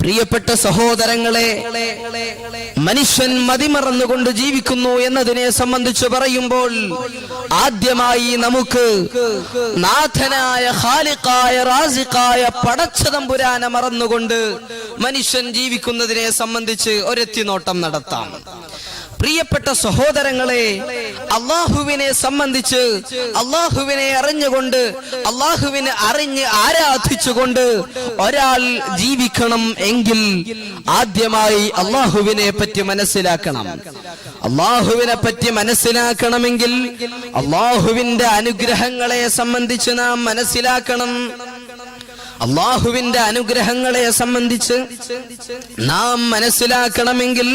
പ്രിയപ്പെട്ട സഹോദരങ്ങളെ, മനുഷ്യൻ മതിമറന്നുകൊണ്ട് ജീവിക്കുന്നു എന്നതിനെ സംബന്ധിച്ച് പറയുമ്പോൾ ആദ്യമായി നമുക്ക് നാഥനായ ഖാലിഖായ റാസിഖായ പടച്ചതമ്പുരാനെ മറന്നുകൊണ്ട് മനുഷ്യൻ ജീവിക്കുന്നതിനെ സംബന്ധിച്ച് ഒരെത്തിനോട്ടം നടത്താം. പ്രിയപ്പെട്ട സഹോദരങ്ങളെ, അള്ളാഹുവിനെ സംബന്ധിച്ച് അള്ളാഹുവിനെ അറിഞ്ഞുകൊണ്ട് അള്ളാഹുവിനെ അറിഞ്ഞ് ആരാധിച്ചുകൊണ്ട് ഒരാൾ ജീവിക്കണം എങ്കിൽ ആദ്യമായി അള്ളാഹുവിനെ പറ്റി മനസ്സിലാക്കണം. അള്ളാഹുവിനെ പറ്റി മനസ്സിലാക്കണമെങ്കിൽ അള്ളാഹുവിന്റെ അനുഗ്രഹങ്ങളെ സംബന്ധിച്ച് നാം മനസ്സിലാക്കണം. അള്ളാഹുവിന്റെ അനുഗ്രഹങ്ങളെ സംബന്ധിച്ച് നാം മനസ്സിലാക്കണമെങ്കിൽ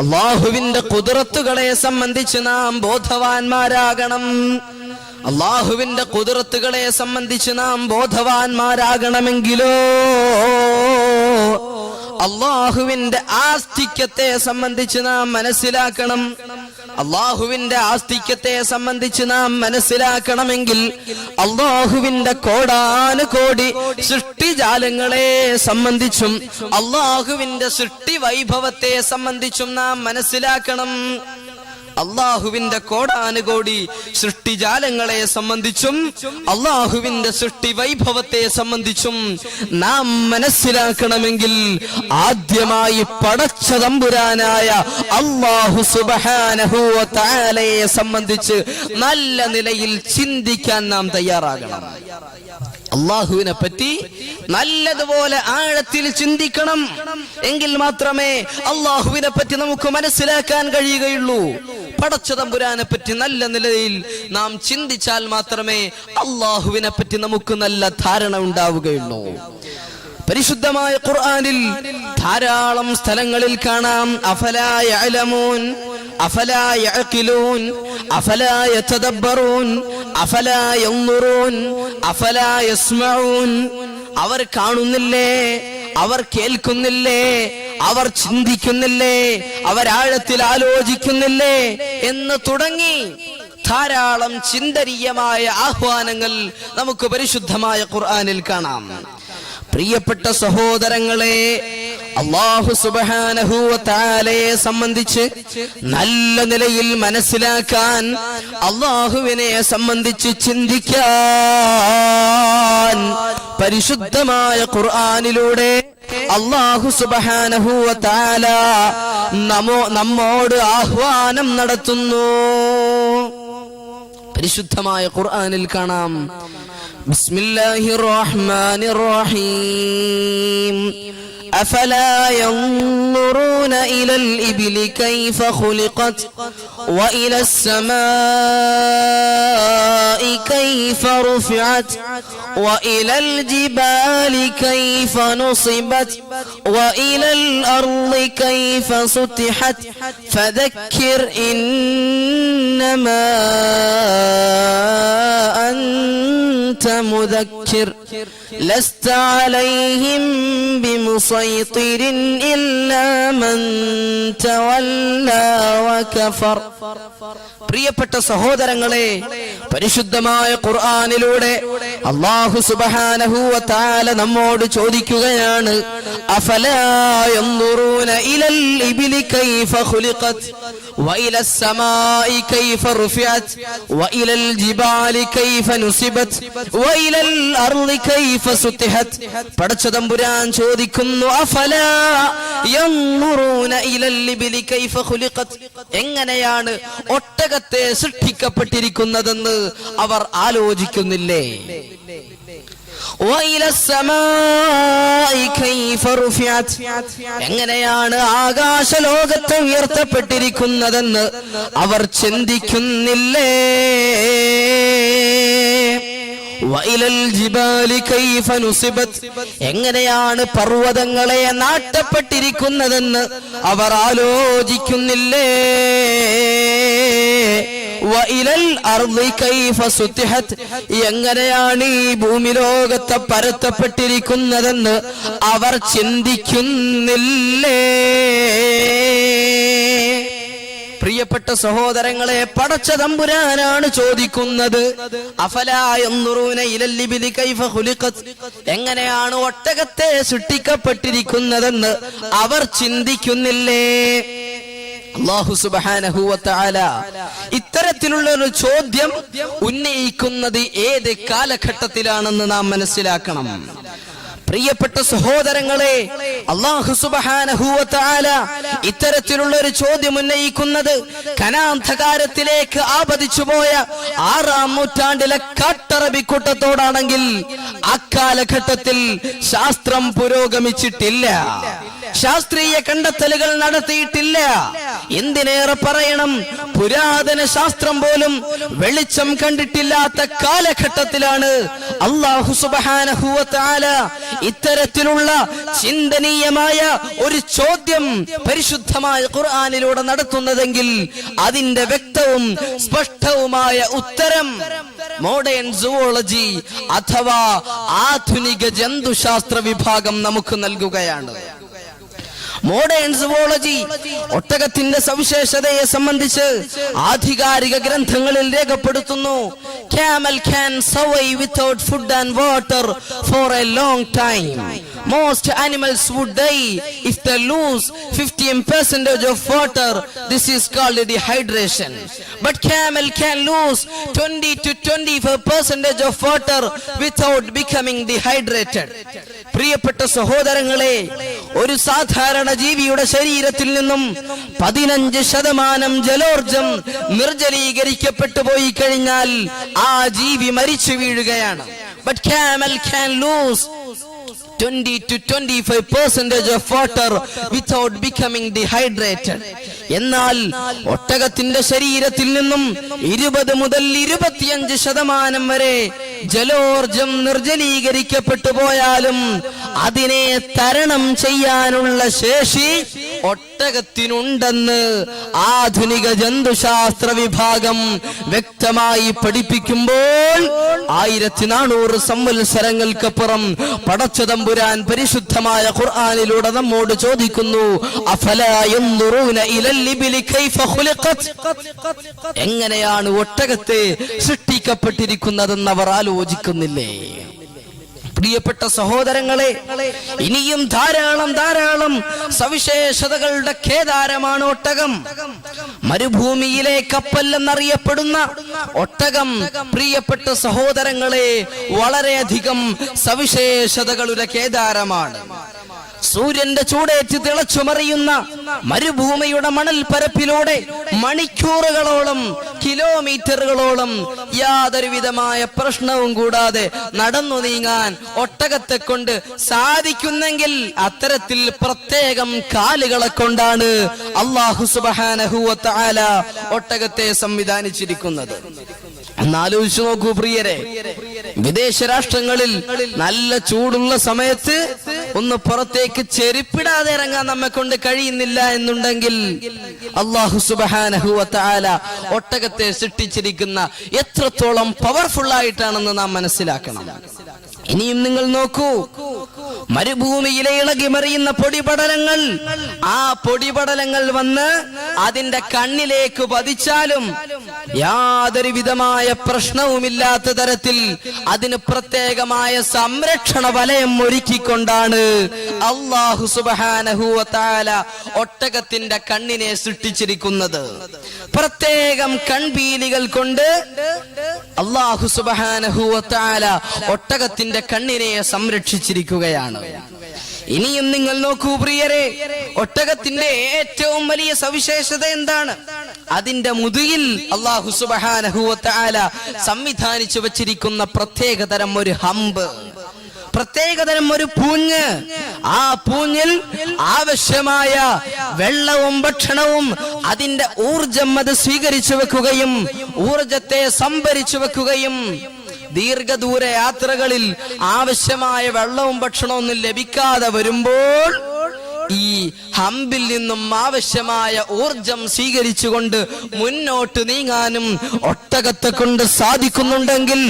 അള്ളാഹുവിന്റെ ഖുദ്റത്തുകളെ സംബന്ധിച്ച് നാം ബോധവാന്മാരാകണം. അള്ളാഹുവിന്റെ ഖുദ്റത്തുകളെ സംബന്ധിച്ച് നാം ബോധവാന്മാരാകണമെങ്കിലോ അള്ളാഹുവിന്റെ ആസ്തിക്യത്തെ സംബന്ധിച്ച് നാം മനസ്സിലാക്കണം. അള്ളാഹുവിന്റെ ആസ്തിക്യത്തെ സംബന്ധിച്ച് നാം മനസ്സിലാക്കണമെങ്കിൽ അള്ളാഹുവിന്റെ കോടാനുകോടി സൃഷ്ടിജാലങ്ങളെ സംബന്ധിച്ചും അള്ളാഹുവിന്റെ സൃഷ്ടി വൈഭവത്തെ സംബന്ധിച്ചും നാം മനസ്സിലാക്കണം. അള്ളാഹുവിന്റെ കോടാനുകോടി സൃഷ്ടിജാലങ്ങളെ സംബന്ധിച്ചും അള്ളാഹുവിന്റെ സൃഷ്ടി വൈഭവത്തെ സംബന്ധിച്ചും നാം മനസ്സിലാക്കണമെങ്കിൽ ആദ്യമായി പടച്ച തമ്പുരാനായ അല്ലാഹു സുബ്ഹാനഹു വ തആലയെ സംബന്ധിച്ച് നല്ല നിലയിൽ ചിന്തിക്കാൻ നാം തയ്യാറാകണം. അള്ളാഹുവിനെ പറ്റി നല്ലതുപോലെ ആഴത്തിൽ ചിന്തിക്കണം. എങ്കിൽ മാത്രമേ അള്ളാഹുവിനെ പറ്റി നമുക്ക് മനസ്സിലാക്കാൻ കഴിയുകയുള്ളൂ. പടച്ച തമ്പുരാനെ പറ്റി നല്ല നിലയിൽ നാം ചിന്തിച്ചാൽ മാത്രമേ അള്ളാഹുവിനെ പറ്റി നമുക്ക് നല്ല ധാരണ ഉണ്ടാവുകയുള്ളൂ. പരിശുദ്ധമായ ഖുർആനിൽ ധാരാളം സ്ഥലങ്ങളിൽ കാണാം അഫലാ യഅലമൂൻ, അഫലാ യഅഖിലൂൻ, അഫലാ യതദബ്ബറൂൻ, അഫലാ യൻദുറൂൻ, അഫലാ യസ്മഊൻ. അവർ കാണുന്നില്ലേ, അവർ കേൾക്കുന്നില്ലേ, അവർ ചിന്തിക്കുന്നില്ലേ, അവരാഴത്തിൽ ആലോചിക്കുന്നില്ലേ എന്ന് തുടങ്ങി ധാരാളം ചിന്തനീയമായ ആഹ്വാനങ്ങൾ നമുക്ക് പരിശുദ്ധമായ ഖുർആനിൽ കാണാം. പ്രിയപ്പെട്ട സഹോദരങ്ങളെ, അല്ലാഹു സുബ്ഹാനഹു വ തആലയെ സംബന്ധിച്ച് നല്ല നിലയിൽ മനസ്സിലാക്കാൻ, അല്ലാഹുവിനെ സംബന്ധിച്ച് ചിന്തിക്കാൻ പരിശുദ്ധമായ ഖുർആനിലൂടെ അല്ലാഹു സുബ്ഹാനഹു വ തആല നമ്മോട് ആഹ്വാനം നടത്തുന്നു. പരിശുദ്ധമായ ഖുർആനിൽ കാണാം ബിസ്മില്ലാഹിർ റഹ്മാനിർ റഹീം أفلا ينظرون إلى الإبل كيف خلقت وإلى السماء كيف رفعت وإلى الجبال كيف نصبت وإلى الأرض كيف سطحت فذكر إنما أنت مذكر لست عليهم بمسيطر إلا من تولى وكفر. പ്രിയപ്പെട്ട സഹോദരങ്ങളെ, പരിശുദ്ധമായ ഖുർആനിലൂടെ അല്ലാഹു സുബ്ഹാനഹു വ തആല നമ്മോട് ചോദിക്കുകയാണ് അഫലാ യൻദുറൂന ഇലൽ ഇബ്ലി കൈഫ ഖുലിഖത് വഇലസ് സമാഇ കൈഫ റുഫിഅത് വഇലൽ ജിബാലി കൈഫ നുസിബത് വഇലൽ അർളി കൈഫ സുതിഹത്. പടച്ച തമ്പുരാൻ ചോദിക്കുന്നു അഫലാ യൻദുറൂന ഇലൽ ഇബ്ലി കൈഫ ഖുലിഖത്, എങ്ങനെയാണ് ഒട്ടകത്തെ സൃഷ്ടിക്കപ്പെട്ടിരിക്കുന്നതെന്ന് അവർ ആലോചിക്കുന്നില്ലേ? എങ്ങനെയാണ് ആകാശലോകത്ത് ഉയർത്തപ്പെട്ടിരിക്കുന്നതെന്ന് അവർ ചിന്തിക്കുന്നില്ലേ? വഇലൽ ജിബാലി കൈഫ നുസിബത്, എങ്ങനെയാണ് പർവ്വതങ്ങളെ നാട്ടപ്പെട്ടിരിക്കുന്നതെന്ന് അവർ ആലോചിക്കുന്നില്ലേ? വഇലൽ അർളി കൈഫ സുതിഹത്, എങ്ങനെയാണ് ഈ ഭൂമി ലോകത്തെ പരത്തപ്പെട്ടിരിക്കുന്നതെന്ന് അവർ ചിന്തിക്കുന്നില്ലേ? പ്രിയപ്പെട്ട സഹോദരങ്ങളെ, പടച്ച തമ്പുരാനാണ് ചോദിക്കുന്നത്, അഫലാ യൻദുറൂന ഇലൽ ഇബ്ലി കൈഫ ഖുലിഖത്, എങ്ങനെയാണ് ഒട്ടകത്തെ സൃഷ്ടിക്കപ്പെട്ടിരിക്കുന്നതെന്ന് അവർ ചിന്തിക്കുന്നില്ലേ? അല്ലാഹു സുബ്ഹാനഹു വ തആല ഇത്തരത്തിലുള്ള ഒരു ചോദ്യം ഉന്നയിക്കുന്നത് ഏത് കാലഘട്ടത്തിലാണെന്ന് നാം മനസ്സിലാക്കണം. പ്രിയപ്പെട്ട സഹോദരങ്ങളെ, അല്ലാഹു സുബ്ഹാനഹു വ തആല ഇത്തരത്തിലുള്ള ഒരു ചോദ്യം ഉന്നയിക്കുന്നത് കനാന്ധകാരത്തിലേക്ക് ആപതിച്ചു പോയ 6-ാം നൂറ്റാണ്ടിലെ കാട്ടറബിക്കൂട്ടത്തോടാണെങ്കിൽ അക്കാലഘട്ടത്തിൽ ശാസ്ത്രം പുരോഗമിച്ചിട്ടില്ല, ശാസ്ത്രീയ കണ്ടെത്തലുകൾ നടത്തിയിട്ടില്ല. എന്തിനേറെ പറയണം, പുരാതന ശാസ്ത്രം പോലും വെളിച്ചം കണ്ടിട്ടില്ലാത്ത കാലഘട്ടത്തിലാണ് അല്ലാഹു സുബ്ഹാനഹു വ തആല ഇത്തരത്തിലുള്ള ചിന്തനീയമായ ഒരു ചോദ്യം പരിശുദ്ധമായ ഖുർആനിലൂടെ നടത്തുന്നതെങ്കിൽ അതിന്റെ വ്യക്തവും സ്പഷ്ടവുമായ ഉത്തരം മോഡേൺ സുവോളജി അഥവാ ആധുനിക ജന്തുശാസ്ത്ര വിഭാഗം നമുക്ക് നൽകുകയാണ്. മോഡേൺ സുവോളജി ഒട്ടകത്തിന്റെ സവിശേഷതയെ സംബന്ധിച്ച് ആധികാരിക ഗ്രന്ഥങ്ങളിൽ രേഖപ്പെടുത്തുന്നു. Camel can survive without food and water for a long time. Most animals would die if they lose 15% of water. This is called dehydration. But camel can lose 20 to 25% of water without becoming dehydrated. പ്രിയപ്പെട്ട സഹോദരങ്ങളെ, ഒരു സാധാരണ ജീവിയുടെ ശരീരത്തിൽ നിന്നും 15% ജലോർജം നിർജ്ജലീകരിക്കപ്പെട്ടു പോയി കഴിഞ്ഞാൽ ആ ജീവി മരിച്ചു വീഴുകയാണ്. But camel can lose 20 to 25% of water without becoming dehydrated. എന്നാൽ ഒട്ടകത്തിന്റെ ശരീരത്തിൽ നിന്നും 20 മുതൽ 25% വരെ ജലോർജം നിർജ്ജലീകരിക്കപ്പെട്ടു പോയാലും അതിനെ തരണം ചെയ്യാനുള്ള ശേഷി ഒട്ടകത്തിനുണ്ടെന്ന് ആധുനിക ജന്തുശാസ്ത്ര വിഭാഗം വ്യക്തമായി പഠിപ്പിക്കുമ്പോൾ 1400 സംവത്സരങ്ങൾക്കപ്പുറം പടച്ച തമ്പുരാൻ പരിശുദ്ധമായ ഖുർആനിലൂടെ നമ്മോട് ചോദിക്കുന്നു, അഫലാ യൻദുറൂന ഇലൽ ഇബ്ലി കൈഫ ഖുലിഖത്, എങ്ങനെയാണ് ഒട്ടകത്തെ സൃഷ്ടിക്കപ്പെട്ടിരിക്കുന്നതെന്ന് അവർ ആലോചിക്കുന്നില്ലേ? പ്രിയപ്പെട്ട സഹോദരങ്ങളെ, ഇനിയും ധാരാളം സവിശേഷതകളുടെ കേദാരമാണ് ഒട്ടകം. മരുഭൂമിയിലെ കപ്പൽ എന്നറിയപ്പെടുന്ന ഒട്ടകം പ്രിയപ്പെട്ട സഹോദരങ്ങളെ വളരെയധികം സവിശേഷതകളുടെ കേദാരമാണ്. സൂര്യന്റെ ചൂടേറ്റ് തിളച്ചുമറിയുന്ന മരുഭൂമിയുടെ മണൽ പരപ്പിലൂടെ മണിക്കൂറുകളോളം കിലോമീറ്ററുകളോളം യാതൊരു വിധമായ പ്രശ്നവും കൂടാതെ നടന്നു നീങ്ങാൻ ഒട്ടകത്തെ കൊണ്ട് സാധിക്കുന്നെങ്കിൽ അത്തരത്തിൽ പ്രത്യേകം കാലുകളെ കൊണ്ടാണ് അല്ലാഹു സുബ്ഹാനഹു വ തആല ഒട്ടകത്തെ സംവിധാനിച്ചിരിക്കുന്നത്. എന്നാലോചിച്ചു നോക്കൂ പ്രിയരെ, വിദേശ രാഷ്ട്രങ്ങളിൽ നല്ല ചൂടുള്ള സമയത്ത് ഒന്ന് പുറത്തേക്ക് ചെരുപ്പിടാതെ ഇറങ്ങാൻ നമ്മെ കൊണ്ട് കഴിയുന്നില്ല എന്നുണ്ടെങ്കിൽ അല്ലാഹു സുബ്ഹാനഹു വ തആല ഒട്ടകത്തെ സൃഷ്ടിച്ചിരിക്കുന്ന എത്രത്തോളം പവർഫുൾ ആയിട്ടാണെന്ന് നാം മനസ്സിലാക്കണം. ഇനിയും നിങ്ങൾ നോക്കൂ, മരുഭൂമിയിലെ ഇളകിമറിയുന്ന പൊടിപടലങ്ങൾ, ആ പൊടിപടലങ്ങൾ വന്ന് അതിന്റെ കണ്ണിലേക്ക് പതിച്ചാലും യാതൊരു വിധമായ പ്രശ്നവുമില്ലാത്ത തരത്തിൽ അതിന് പ്രത്യേകമായ സംരക്ഷണ വലയം ഒരുക്കിക്കൊണ്ടാണ് അല്ലാഹു സുബ്ഹാനഹു വ തആല ഒട്ടകത്തിന്റെ കണ്ണിനെ സൃഷ്ടിച്ചിരിക്കുന്നത്. പ്രത്യേകം കൺപീലികൾ കൊണ്ട് അല്ലാഹു സുബ്ഹാനഹു വ തആല ഒട്ടകത്തിന്റെ കണ്ണിനെ സംരക്ഷിച്ചിരിക്കുകയാണ്. ഇനിയും നിങ്ങൾ നോക്കൂ പ്രിയരെ, ഒട്ടകത്തിന്റെ ഏറ്റവും വലിയ സവിശേഷത എന്താണ്? അതിന്റെ മുതുകിൽ അല്ലാഹു സുബ്ഹാനഹു വ തആല സംവിധാനിച്ചു വച്ചിരിക്കുന്ന പ്രത്യേകതരം ഒരു ഹമ്പ്, പ്രത്യേകതരം ഒരു പൂഞ്ഞ്. ആ പൂഞ്ഞിൽ ആവശ്യമായ വെള്ളവും ഭക്ഷണവും അതിന്റെ ഊർജം അത് സ്വീകരിച്ചു വെക്കുകയും ഊർജത്തെ സംഭരിച്ചു വെക്കുകയും ദീർഘദൂര യാത്രകളിൽ ആവശ്യമായ വെള്ളവും ഭക്ഷണവും ഒന്നും ലഭിക്കാതെ വരുമ്പോൾ ഈ ഹംബിൽ നിന്നും ആവശ്യമായ ഊർജം സ്വീകരിച്ചുകൊണ്ട് മുന്നോട്ട് നീങ്ങാനും ഒട്ടകത്തെ കൊണ്ട് സാധിക്കുന്നുണ്ടെങ്കിൽ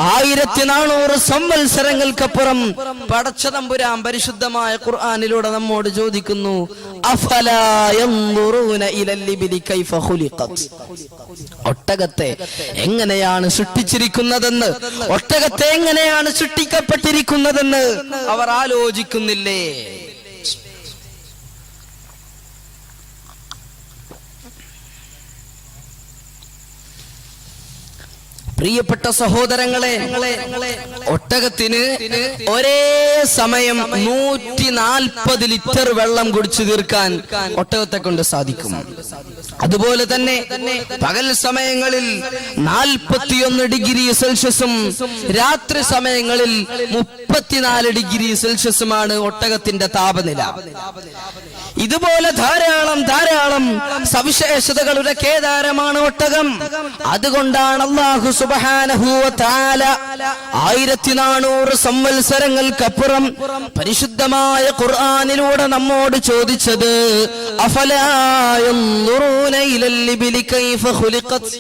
1400 സംവത്സരങ്ങൾക്കപ്പുറം പടച്ചതമ്പുരാൻ പരിശുദ്ധമായ ഖുർആനിലൂടെ നമ്മോട് ചോദിക്കുന്നു, അഫലാ യൻദുറൂന ഇലൽ ഇബ്ലി കൈഫ ഖുലിഖത്. ഒട്ടകത്തെ എങ്ങനെയാണ് സൃഷ്ടിച്ചിരിക്കുന്നതെന്ന്, ഒട്ടകത്തെ എങ്ങനെയാണ് സൃഷ്ടിക്കപ്പെട്ടിരിക്കുന്നതെന്ന് അവർ ആലോചിക്കുന്നില്ലേ? പ്രിയപ്പെട്ട സഹോദരങ്ങളെ, ഒട്ടകത്തിന് ഒരേ സമയം 140 ലിറ്റർ വെള്ളം കുടിച്ചു തീർക്കാൻ ഒട്ടകത്തെ കൊണ്ട് സാധിക്കും. അതുപോലെ തന്നെ പകൽ സമയങ്ങളിൽ 41 ഡിഗ്രി സെൽഷ്യസും രാത്രി സമയങ്ങളിൽ 34 ഡിഗ്രി സെൽഷ്യസുമാണ് ഒട്ടകത്തിന്റെ താപനില. ഇതുപോലെ ധാരാളം സവിശേഷതകളുടെ കേദാരമാണ് ഒട്ടകം. അതുകൊണ്ടാണ് അല്ലാഹു സുബ്ഹാനഹു വ തആല 1400 സംവത്സരങ്ങൾക്കപ്പുറം പരിശുദ്ധമായ ഖുർആനിലൂടെ നമ്മോട് ചോദിച്ചത്, അഫലാ യൻദുറൂന ഇലൽ ഇബ്ലി കൈഫ ഖുലിഖത്.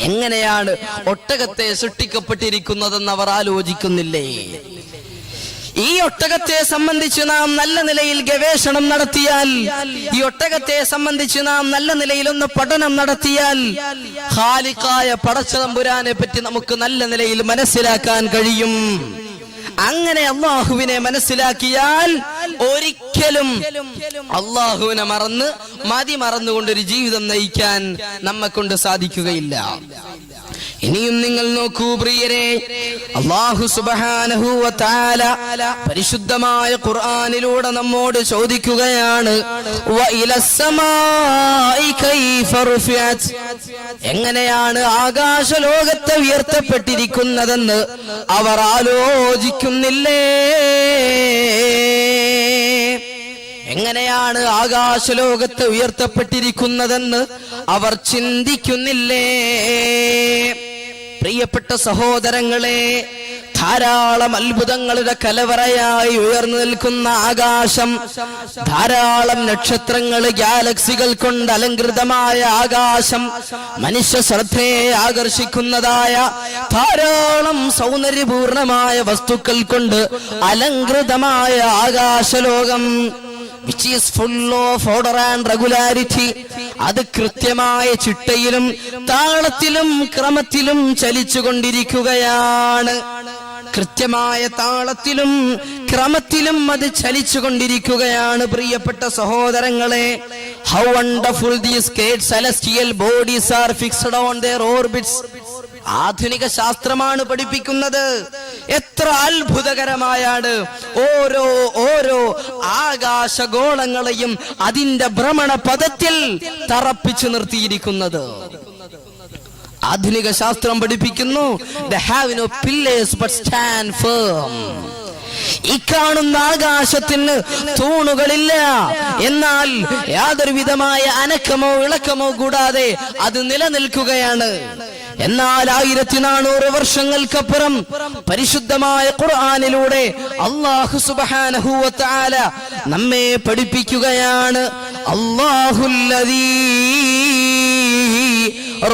എങ്ങനെയാണ് ഒട്ടകത്തെ സൃഷ്ടിക്കപ്പെട്ടിരിക്കുന്നതെന്ന് അവർ ആലോചിക്കുന്നില്ലേ? ഈ ഒട്ടകത്തെ സംബന്ധിച്ച് നാം നല്ല നിലയിൽ ഗവേഷണം നടത്തിയാൽ, ഈ ഒട്ടകത്തെ സംബന്ധിച്ച് നാം നല്ല നിലയിൽ ഒന്ന് പഠനം നടത്തിയാൽ ഖാലിഖായ പടച്ചതമ്പുരാനെ പറ്റി നമുക്ക് നല്ല നിലയിൽ മനസ്സിലാക്കാൻ കഴിയും. അങ്ങനെ അല്ലാഹുവിനെ മനസ്സിലാക്കിയാൽ ഒരിക്കലും അല്ലാഹുവിനെ മറന്നുകൊണ്ടൊരു ജീവിതം നയിക്കാൻ നമ്മെ കൊണ്ട് സാധിക്കുകയില്ല. ഇനിയും നിങ്ങൾ നോക്കൂ പ്രിയരെ, അല്ലാഹു സുബ്ഹാനഹു വ തആല പരിശുദ്ധമായ ഖുർആനിലൂടെ നമ്മോട് ചോദിക്കുകയാണ്, വ ഇലസ്സമാഇ കൈഫ റുഫിഅത്. എങ്ങനെയാണ് ആകാശലോകത്തെ ഉയർത്തപ്പെട്ടിരിക്കുന്നതെന്ന് അവർ ആലോചിക്കുന്നില്ലേ? എങ്ങനെയാണ് ആകാശലോകത്ത് ഉയർത്തപ്പെട്ടിരിക്കുന്നതെന്ന് അവർ ചിന്തിക്കുന്നില്ലേ? പ്രിയപ്പെട്ട സഹോദരങ്ങളെ, ധാരാളം അത്ഭുതങ്ങളുടെ കലവറയായി ഉയർന്നു നിൽക്കുന്ന ആകാശം, ധാരാളം നക്ഷത്രങ്ങൾ, ഗാലക്സികൾ കൊണ്ട് അലങ്കൃതമായ ആകാശം, മനുഷ്യ ശ്രദ്ധയെ ആകർഷിക്കുന്നതായ ധാരാളം സൗന്ദര്യപൂർണമായ വസ്തുക്കൾ കൊണ്ട് അലങ്കൃതമായ ആകാശലോകം, which is full of order and regularity. അത് കൃത്യമായ ചിട്ടയിലും താളത്തിലും ക്രമത്തിലും ചലിച്ചുകൊണ്ടിരിക്കുകയാണ്. കൃത്യമായ താളത്തിലും ക്രമത്തിലും അത് ചലിച്ചുകൊണ്ടിരിക്കുകയാണ്. പ്രിയപ്പെട്ട സഹോദരങ്ങളെ, how wonderful these great celestial bodies are fixed on their orbits. ആധുനിക ശാസ്ത്രമാണ് പഠിപ്പിക്കുന്നത്. എത്ര അത്ഭുതകരമായാണ് ഓരോ ആകാശഗോളങ്ങളെയും അതിന്റെ ഭ്രമണ പദത്തിൽ തറപ്പിച്ചു നിർത്തിയിരിക്കുന്നത്. ആധുനിക ശാസ്ത്രം പഠിപ്പിക്കുന്നു, they have no pillars but stand firm. ഈ കാണുന്ന ആകാശത്തിന് തൂണുകളില്ല, എന്നാൽ യാതൊരു വിധമായ അനക്കമോ ഇളക്കമോ കൂടാതെ അത് നിലനിൽക്കുകയാണ്. എന്നാൽ 1400 വർഷങ്ങൾക്കപ്പുറം പരിശുദ്ധമായ ഖുർആനിലൂടെ അല്ലാഹു സുബ്ഹാനഹു വ തആല നമ്മെ പഠിപ്പിക്കുകയാണ്, അല്ലാഹുല്ലദീ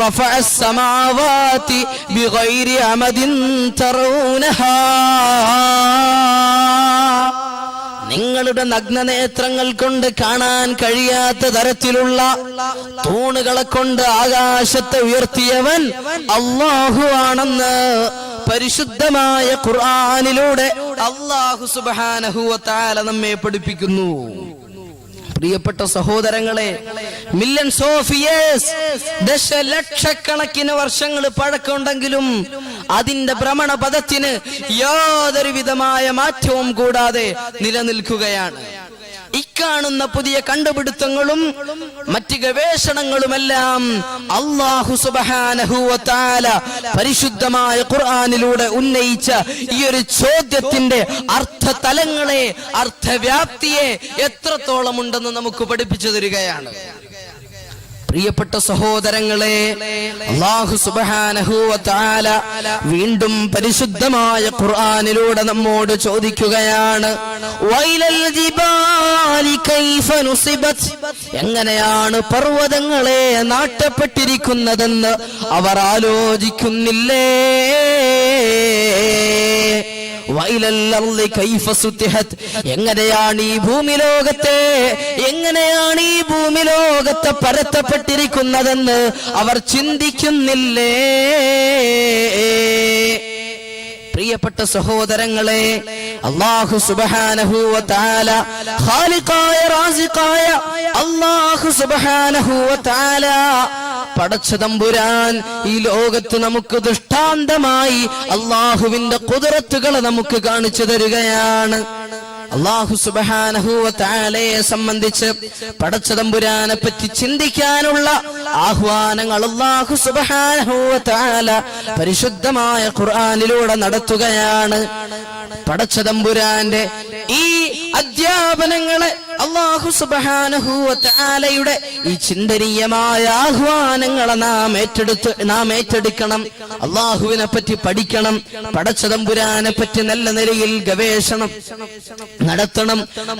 റഫഅസ് സമാവാതി ബിഗൈരി അമദിൻ തറൂനഹാ. നിങ്ങളുടെ നഗ്നനേത്രങ്ങൾ കൊണ്ട് കാണാൻ കഴിയാത്ത തരത്തിലുള്ള തൂണുകളെ കൊണ്ട് ആകാശത്തെ ഉയർത്തിയവൻ അല്ലാഹു ആണെന്ന് പരിശുദ്ധമായ ഖുർആനിലൂടെ അല്ലാഹു സുബ്ഹാനഹു വ തആല നമ്മെ പഠിപ്പിക്കുന്നു. പ്രിയപ്പെട്ട സഹോദരങ്ങളെ, മില്യൺസ് ഓഫ് ഇയേഴ്സ്, ദശലക്ഷക്കണക്കിന് വർഷങ്ങൾ പഴക്കമുണ്ടെങ്കിലും അതിന്റെ ഭ്രമണപഥത്തിന് യാതൊരു വിധമായ മാറ്റവും കൂടാതെ നിലനിൽക്കുകയാണ്. ഇക്കാണുന്ന പുതിയ കണ്ടുപിടുത്തങ്ങളും മറ്റ് ഗവേഷണങ്ങളുമെല്ലാം അല്ലാഹു സുബ്ഹാനഹു വ തആല പരിശുദ്ധമായ ഖുർആനിലൂടെ ഉന്നയിച്ച ഈ ഒരു ചോദ്യത്തിന്റെ അർത്ഥതലങ്ങളെ, അർത്ഥവ്യാപ്തിയെ എത്രത്തോളം ഉണ്ടെന്ന് നമുക്ക് പഠിപ്പിച്ചു തരികയാണ്. പ്രിയപ്പെട്ട സഹോദരങ്ങളെ, അല്ലാഹു സുബ്ഹാനഹു വ തആല വീണ്ടും പരിശുദ്ധമായ ഖുർആനിലൂടെ നമ്മോട് ചോദിക്കുകയാണ്, വൈലൽ ജിബാൽ എങ്ങനെയാണ് പർവ്വതങ്ങളെ നാട്ടപ്പെട്ടിരിക്കുന്നതെന്ന് അവർ ആലോചിക്കുന്നില്ലേ? എങ്ങനെയാണ് ഈ ഭൂമിലോകത്തെ പരത്തപ്പെട്ടിരിക്കുന്നതെന്ന് അവർ ചിന്തിക്കുന്നില്ലേ? പ്രിയപ്പെട്ട സഹോദരങ്ങളെ, അല്ലാഹു സുബ്ഹാനഹു വ തആല ഖാലിഖായ റാസിഖായ അല്ലാഹു സുബ്ഹാനഹു വ തആല പടച്ച തമ്പുരാൻ ഈ ലോകത്ത് നമുക്ക് ദൃഷ്ടാന്തമായി അല്ലാഹുവിന്റെ ഖുദ്റത്തുകൾ നമുക്ക് കാണിച്ചു തരികയാണ്. അല്ലാഹു സുബ്ഹാനഹു വ തആലയെ സംബന്ധിച്ച് പടച്ച തമ്പുരാനെ പറ്റി ചിന്തിക്കാനുള്ള ആഹ്വാനങ്ങൾ അല്ലാഹു സുബ്ഹാനഹു വ തആല പരിശുദ്ധമായ ഖുർആനിലൂടെ നടത്തുകയാണ്. പടച്ച തമ്പുരാന്റെ ഈ അധ്യാപനങ്ങളെ അല്ലാഹു സുബ്ഹാനഹു വ തആലയുടെ ഈ ചിന്തനീയമായ ആഹ്വാനങ്ങളെ നാം ഏറ്റെടുക്കണം. അല്ലാഹുവിനെ പറ്റി പഠിക്കണം. പടച്ച തമ്പുരാനെ പറ്റി നല്ല നിലയിൽ ഗവേഷണം നടത്തണം.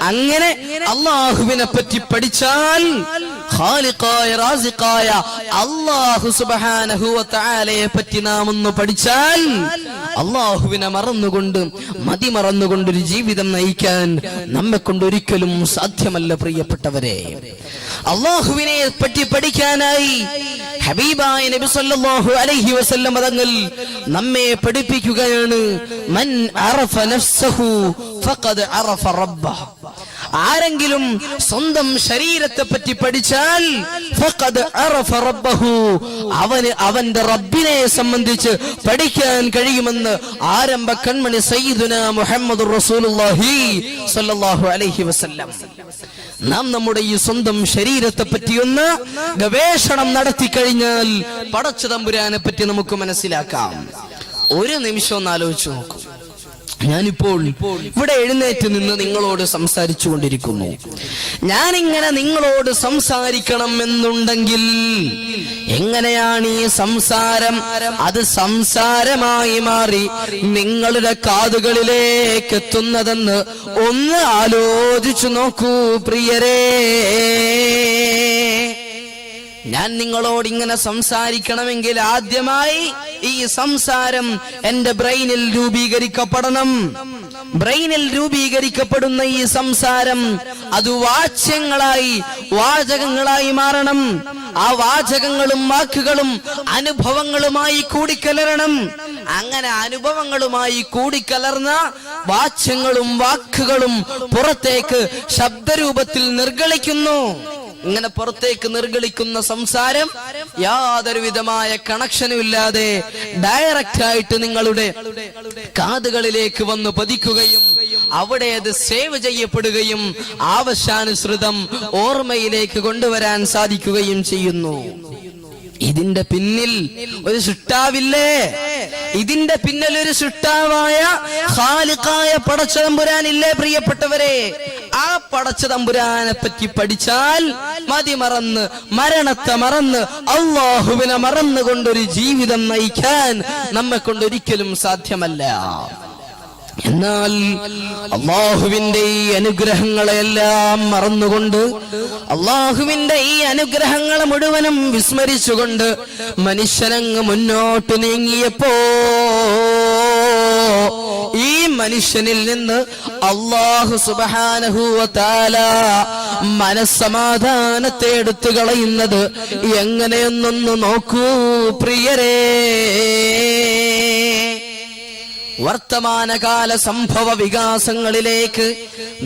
അങ്ങനെ അല്ലാഹുവിനെ പറ്റി പഠിച്ചാൽ ഖാലിഖായ റാസിഖായ അല്ലാഹു സുബ്ഹാനഹു വ തആലയെ പറ്റി നാം ഒന്ന് പഠിച്ചാൽ അല്ലാഹുവിനെ മറന്നുകൊണ്ട് മറന്നുകൊണ്ടൊരു ജീവിതം നയിക്കാൻ നമ്മെ കൊണ്ട് ഒരിക്കലും സാധ്യമല്ല. പ്രിയപ്പെട്ടവരെ, അല്ലാഹുവിനെ പറ്റി പഠിക്കാനായി ഹബീബായ നബി സല്ലല്ലാഹു അലൈഹി വസല്ലം തങ്ങൾ നമ്മെ പഠിപ്പിക്കുകയാണ്. മൻ അറഫ നഫ്സഹു ഫഖദ് അറഫ റബ്ബഹു. ആരെങ്കിലും സ്വന്തം ശരീരത്തെ പറ്റി പഠിച്ചാൽ ഫഖദ് അറഫ റബ്ബഹു, അവന് അവന്റെ റബ്ബിനെ സംബന്ധിച്ച് പഠിക്കാൻ കഴിയുമെന്ന് ആരംഭ കൺമണി സയ്യിദുനാ മുഹമ്മദുർ റസൂലുള്ളാഹി സ്വല്ലല്ലാഹു അലൈഹി വസല്ലം. നാം നമ്മുടെ ഈ സ്വന്തം ശരീരത്തെ പറ്റിയൊന്ന് ഗവേഷണം നടത്തി കഴിഞ്ഞാൽ പടച്ച തമ്പുരാനെ പറ്റി നമുക്ക് മനസ്സിലാക്കാം. ഒരു നിമിഷം ഒന്ന് ആലോചിച്ചു നോക്കൂ. ഞാനിപ്പോൾ ഇവിടെ എഴുന്നേറ്റ് നിന്ന് നിങ്ങളോട് സംസാരിച്ചു കൊണ്ടിരിക്കുന്നു. ഞാനിങ്ങനെ നിങ്ങളോട് സംസാരിക്കണം എന്നുണ്ടെങ്കിൽ എങ്ങനെയാണ് ഈ സംസാരം അത് സംസാരമായി മാറി നിങ്ങളുടെ കാതുകളിലേക്ക് എത്തുന്നതെന്ന് ഒന്ന് ആലോചിച്ചു നോക്കൂ പ്രിയരേ. ഞാൻ നിങ്ങളോട് ഇങ്ങനെ സംസാരിക്കണമെങ്കിൽ ആദ്യമായി ഈ സംസാരം എന്റെ ബ്രെയിനിൽ രൂപീകരിക്കപ്പെടണം. ബ്രെയിനിൽ രൂപീകരിക്കപ്പെടുന്ന ഈ സംസാരം അത് വാചകങ്ങളായി മാറണം. ആ വാചകങ്ങളും വാക്കുകളും അനുഭവങ്ങളുമായി കൂടിക്കലരണം. അങ്ങനെ അനുഭവങ്ങളുമായി കൂടിക്കലർന്ന വാച്യങ്ങളും വാക്കുകളും പുറത്തേക്ക് ശബ്ദരൂപത്തിൽ നിർഗളിക്കുന്നു. ഇങ്ങനെ പുറത്തേക്ക് നിർഗളിക്കുന്ന സംസാരം യാതൊരു വിധമായ കണക്ഷനും ഇല്ലാതെ ഡയറക്റ്റ് ആയിട്ട് നിങ്ങളുടെ കാതുകളിലേക്ക് വന്ന് പതിക്കുകയും അവിടെ അത് സേവ് ചെയ്യപ്പെടുകയും ആവശ്യാനുസൃതം ഓർമ്മയിലേക്ക് കൊണ്ടുവരാൻ സാധിക്കുകയും ചെയ്യുന്നു. ഇതിന്റെ പിന്നിൽ ഒരു സൃഷ്ടാവില്ലേ? ഇതിന്റെ പിന്നിൽ ഒരു സൃഷ്ടാവായ ഖാലിഖായ പടച്ച തമ്പുരാനില്ലേ പ്രിയപ്പെട്ടവരെ? ആ പടച്ച തമ്പുരാനെ പറ്റി പഠിച്ചാൽ മറന്ന് മരണത്തെ മറന്ന് അല്ലാഹുവിനെ മറന്നുകൊണ്ടൊരു ജീവിതം നയിക്കാൻ നമ്മെ കൊണ്ടൊരിക്കലും സാധ്യമല്ല. എന്നാൽ അല്ലാഹുവിന്റെ ഈ അനുഗ്രഹങ്ങളെല്ലാം മറന്നുകൊണ്ട് അല്ലാഹുവിന്റെ ഈ അനുഗ്രഹങ്ങളെ മുഴുവനും വിസ്മരിച്ചുകൊണ്ട് മനുഷ്യനങ്ങ് മുന്നോട്ട് നീങ്ങിയപ്പോ ഈ മനുഷ്യനിൽ നിന്ന് അല്ലാഹു സുബ്ഹാനഹു വ തആല മനസ്സമാധാനത്തെ എടുത്തു കളയുന്നത് എങ്ങനെയെന്നൊന്ന് നോക്കൂ പ്രിയരേ. വർത്തമാനകാല സംഭവ വികാസങ്ങളിലേക്ക്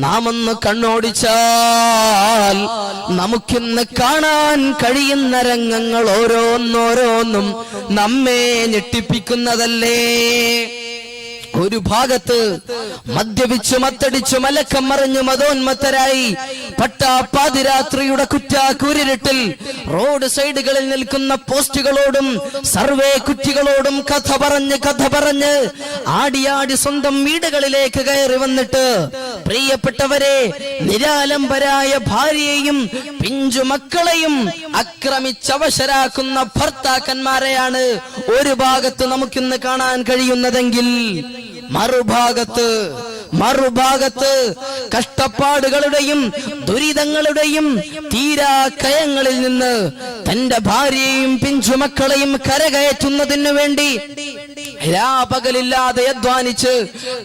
നാം ഒന്ന് കണ്ണോടിച്ചാൽ നമുക്കിന്ന് കാണാൻ കഴിയുന്ന രംഗങ്ങൾ ഓരോന്നോരോന്നും നമ്മെ ഞെട്ടിപ്പിക്കുന്നതല്ലേ. ഒരു ഭാഗത്ത് മദ്യപിച്ചു മത്തടിച്ചു മലക്കം മറിഞ്ഞു മതോന്മത്തരായി പട്ടാപ്പാതിരാത്രിയുടെ കുറ്റാക്കൂരിരുട്ടിൽ റോഡ് സൈഡുകളിൽ നിൽക്കുന്ന പോസ്റ്റുകളോടും സർവേ കുറ്റികളോടും കഥ പറഞ്ഞ് ആടിയാടി സ്വന്തം വീടുകളിലേക്ക് കയറി വന്നിട്ട് പ്രിയപ്പെട്ടവരെ നിരാലംബരായ ഭാര്യയെയും പിഞ്ചു മക്കളെയും ആക്രമിച്ചവശരാക്കുന്ന ഭർത്താക്കന്മാരെയാണ് ഒരു ഭാഗത്ത് നമുക്കിന്ന് കാണാൻ കഴിയുന്നതെങ്കിൽ മറുഭാഗത്ത് മറുഭാഗത്ത് കഷ്ടപ്പാടുകളുടെയും ദുരിതങ്ങളുടെയും തീരാ കയങ്ങളിൽ നിന്ന് തന്റെ ഭാര്യയെയും പിഞ്ചുമക്കളെയും കരകയറ്റുന്നതിനു വേണ്ടി രാപകലില്ലാതെ അധ്വാനിച്ച്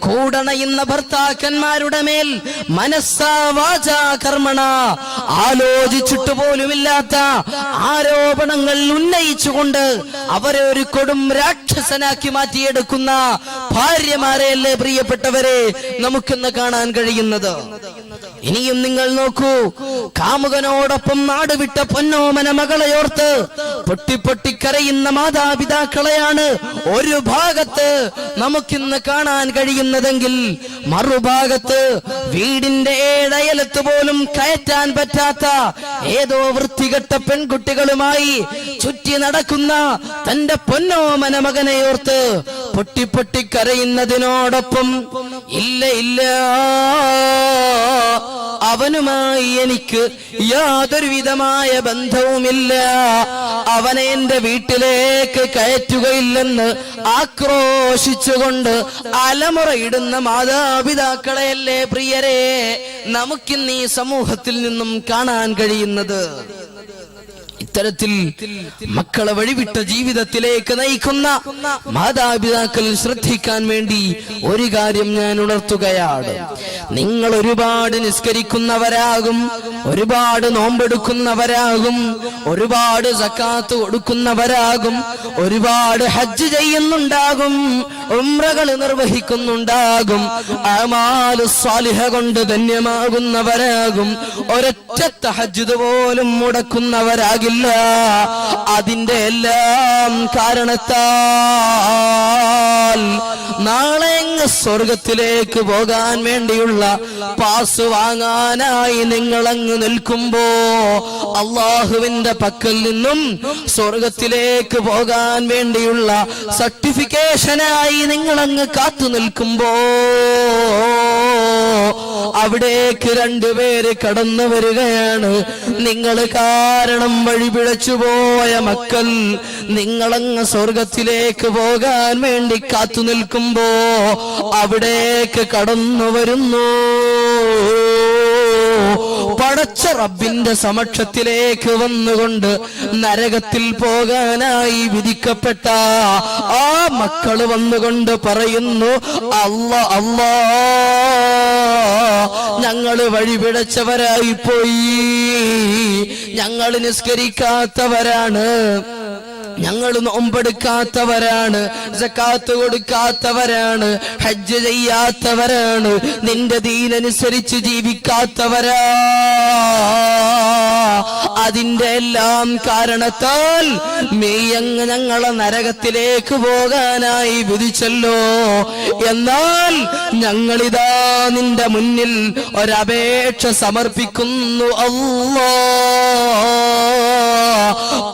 കൂടണയുന്ന ഭർത്താക്കന്മാരുടെ മേൽ മനസ്സാ വാചാ കർമ്മണ ആലോചിച്ചിട്ട് പോലുമില്ലാത്ത ആരോപണങ്ങൾ ഉന്നയിച്ചുകൊണ്ട് അവരെ ഒരു കൊടും രാക്ഷസനാക്കി മാറ്റിയെടുക്കുന്ന ഭാര്യമാരെയല്ലേ പ്രിയപ്പെട്ടവരെ നമുക്കിന്ന് കാണാൻ കഴിയുന്നത്. ഇനിയും നിങ്ങൾ നോക്കൂ, കാമുകനോടൊപ്പം നാടുവിട്ട പൊന്നോമന മകളെയോർത്ത് പൊട്ടിപ്പൊട്ടിക്കരയുന്ന മാതാപിതാക്കളെയാണ് ഒരു ഭാഗത്ത് നമുക്കിന്ന് കാണാൻ കഴിയുന്നതെങ്കിൽ മറുഭാഗത്ത് വീടിന്റെ ഏഴയലത്ത് പോലും കയറ്റാൻ പറ്റാത്ത ഏതോ വൃത്തികെട്ട പെൺകുട്ടികളുമായി ചുറ്റി നടക്കുന്ന തന്റെ പൊന്നോമന മകനെയോർത്ത് പൊട്ടിപ്പൊട്ടിക്കരയുന്നതിനോടൊപ്പം ഇല്ല ഇല്ല, അവനുമായി എനിക്ക് യാതൊരു വിധമായ ബന്ധവുമില്ല, അവനെ എന്റെ വീട്ടിലേക്ക് കയറ്റുകയില്ലെന്ന് ആക്രോശിച്ചുകൊണ്ട് അലമുറയിടുന്ന മാതാപിതാക്കളെയല്ലേ പ്രിയരെ നമുക്കിന്ന് ഈ സമൂഹത്തിൽ നിന്നും കാണാൻ കഴിയുന്നത്. ഇത്തരത്തിൽ മക്കളെ വഴിവിട്ട ജീവിതത്തിലേക്ക് നയിക്കുന്ന മാതാപിതാക്കൾ ശ്രദ്ധിക്കാൻ വേണ്ടി ഒരു കാര്യം ഞാൻ ഉണർത്തുകയാണ്. നിങ്ങൾ ഒരുപാട് നിസ്കരിക്കുന്നവരാകും, ഒരുപാട് നോമ്പെടുക്കുന്നവരാകും, ഒരുപാട് സക്കാത്ത് കൊടുക്കുന്നവരാകും, ഒരുപാട് ഹജ്ജ് ചെയ്യുന്നുണ്ടാകും, ഉംറകൾ നിർവഹിക്കുന്നുണ്ടാകും, അമാലു സ്വാലിഹ കൊണ്ട് ധന്യമാകുന്നവരാകും, ഒരൊറ്റ തഹജ്ജുദ് പോലും മുടക്കുന്നവരാകില്ല. അതിന്റെ എല്ലാം കാരണത്താൽ നാളെ സ്വർഗത്തിലേക്ക് പോകാൻ വേണ്ടിയുള്ള പാസ് വാങ്ങാനായി നിങ്ങൾ അങ്ങ് നിൽക്കുമ്പോ, അള്ളാഹുവിന്റെ പക്കൽ നിന്നും സ്വർഗത്തിലേക്ക് പോകാൻ വേണ്ടിയുള്ള സർട്ടിഫിക്കേഷനായി നിങ്ങൾ അങ്ങ് കാത്തു നിൽക്കുമ്പോ, അവിടേക്ക് രണ്ടുപേര് കടന്നു വരികയാണ്. നിങ്ങൾ കാരണം വഴിപിഴച്ചുപോയ മക്കൾ നിങ്ങളങ്ങ് സ്വർഗത്തിലേക്ക് പോകാൻ വേണ്ടി കാത്തു നിൽക്കുമ്പോ അവിടേക്ക് കടന്നു വരുന്നു. പടച്ച റബ്ബിന്റെ സമക്ഷത്തിലേക്ക് വന്നുകൊണ്ട് നരകത്തിൽ പോകാനായി വിധിക്കപ്പെട്ട ആ മക്കള് വന്നുകൊണ്ട് പറയുന്നു, അല്ലാ അല്ലാ, ഞങ്ങള് വഴിപിഴച്ചവരായി പോയി, ഞങ്ങൾ നിസ്കരിക്കാത്തവരാണ്, ഞങ്ങൾ നോമ്പെടുക്കാത്തവരാണ്, സക്കാത്ത് കൊടുക്കാത്തവരാണ്, ഹജ്ജ് ചെയ്യാത്തവരാണ്, നിന്റെ ദീനനുസരിച്ച് ജീവിക്കാത്തവരാ. അതിന്റെ എല്ലാം കാരണത്താൽ നീയങ്ങ് ഞങ്ങളെ നരകത്തിലേക്ക് പോകാനായി വിധിച്ചല്ലോ. എന്നാൽ ഞങ്ങളിതാ നിന്റെ മുന്നിൽ ഒരപേക്ഷ സമർപ്പിക്കുന്നു. അല്ലാ,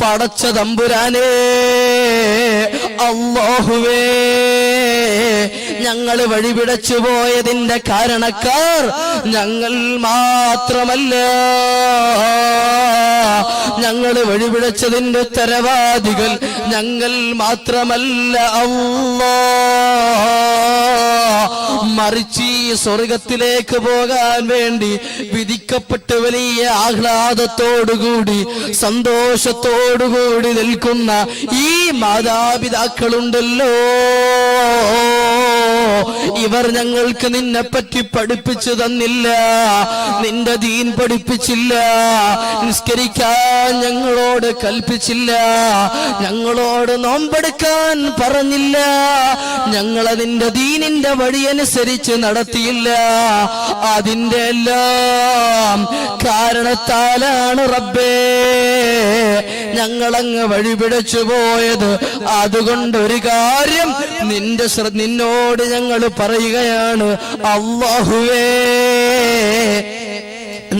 പടച്ച തമ്പുരാനേ, അല്ലാഹുവേ, ഞങ്ങൾ വഴിപിടച്ചു പോയതിന്റെ കാരണക്കാർ ഞങ്ങൾ മാത്രമല്ല, ഞങ്ങൾ വഴിപിടച്ചതിന്റെ ഉത്തരവാദികൾ ഞങ്ങൾ മാത്രമല്ല അല്ലാ, മറിച്ച് സ്വർഗത്തിലേക്ക് പോകാൻ വേണ്ടി വിധിക്കപ്പെട്ട് വലിയ ആഹ്ലാദത്തോടുകൂടി സന്തോഷത്തോടുകൂടി നിൽക്കുന്ന ഈ മാതാപിതാക്കളുണ്ടല്ലോ, ഇവർ ഞങ്ങൾക്ക് നിന്നെ പറ്റി പഠിപ്പിച്ചു തന്നില്ല, നിന്റെ ദീൻ പഠിപ്പിച്ചില്ല, നിസ്കരിക്കാൻ ഞങ്ങളോട് കൽപ്പിച്ചില്ല, ഞങ്ങളോട് നോമ്പെടുക്കാൻ പറഞ്ഞില്ല, ഞങ്ങളെ നിന്റെ ദീനിന്റെ വഴിയനുസരിച്ച് നടത്തിയില്ല. അതിന്റെ എല്ലാം കാരണത്താലാണ് റബ്ബേ ഞങ്ങളങ്ങ് വഴിപിടച്ചു പോയത്. അതുകൊണ്ട് ഒരു കാര്യം നിന്നോട് ഞങ്ങൾ പറയുകയാണ്, അല്ലാഹുവേ,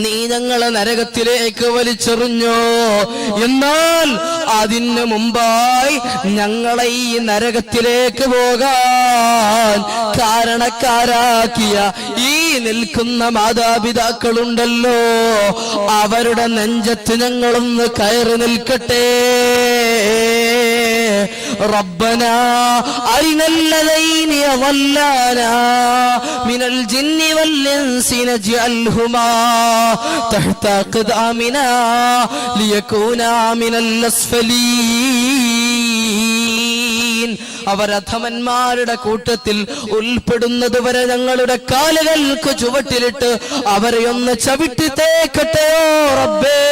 നീ ഞങ്ങളെ നരകത്തിലേക്ക് വലിച്ചെറിഞ്ഞോ, എന്നാൽ അതിന് മുമ്പായി ഞങ്ങളെ ഈ നരകത്തിലേക്ക് പോകാൻ കാരണക്കാരാക്കിയ ഈ നിൽക്കുന്ന മാതാപിതാക്കളുണ്ടല്ലോ, അവരുടെ നെഞ്ചത്ത് ഞങ്ങളൊന്ന് കയറി നിൽക്കട്ടെ. റബ്ബനാ അരിനല്ലദൈനി അളല്ലാനാ മിനൽ ജിന്നി വൽ ഇൻസി നജ്അൽഹുമാ തഹ്ത ഖദാമിനാ ലിയകൂനാ മിനൽ അസ്ഫലീൻ. അവരധമന്മാരുടെ കൂട്ടത്തിൽ ഉൾപ്പെടുന്നതുവരെ ഞങ്ങളുടെ കാലുകൾക്ക് ചുവട്ടിലിട്ട് അവരെ ഒന്ന് ചവിട്ടി തേക്കട്ടെയോ റബ്ബേ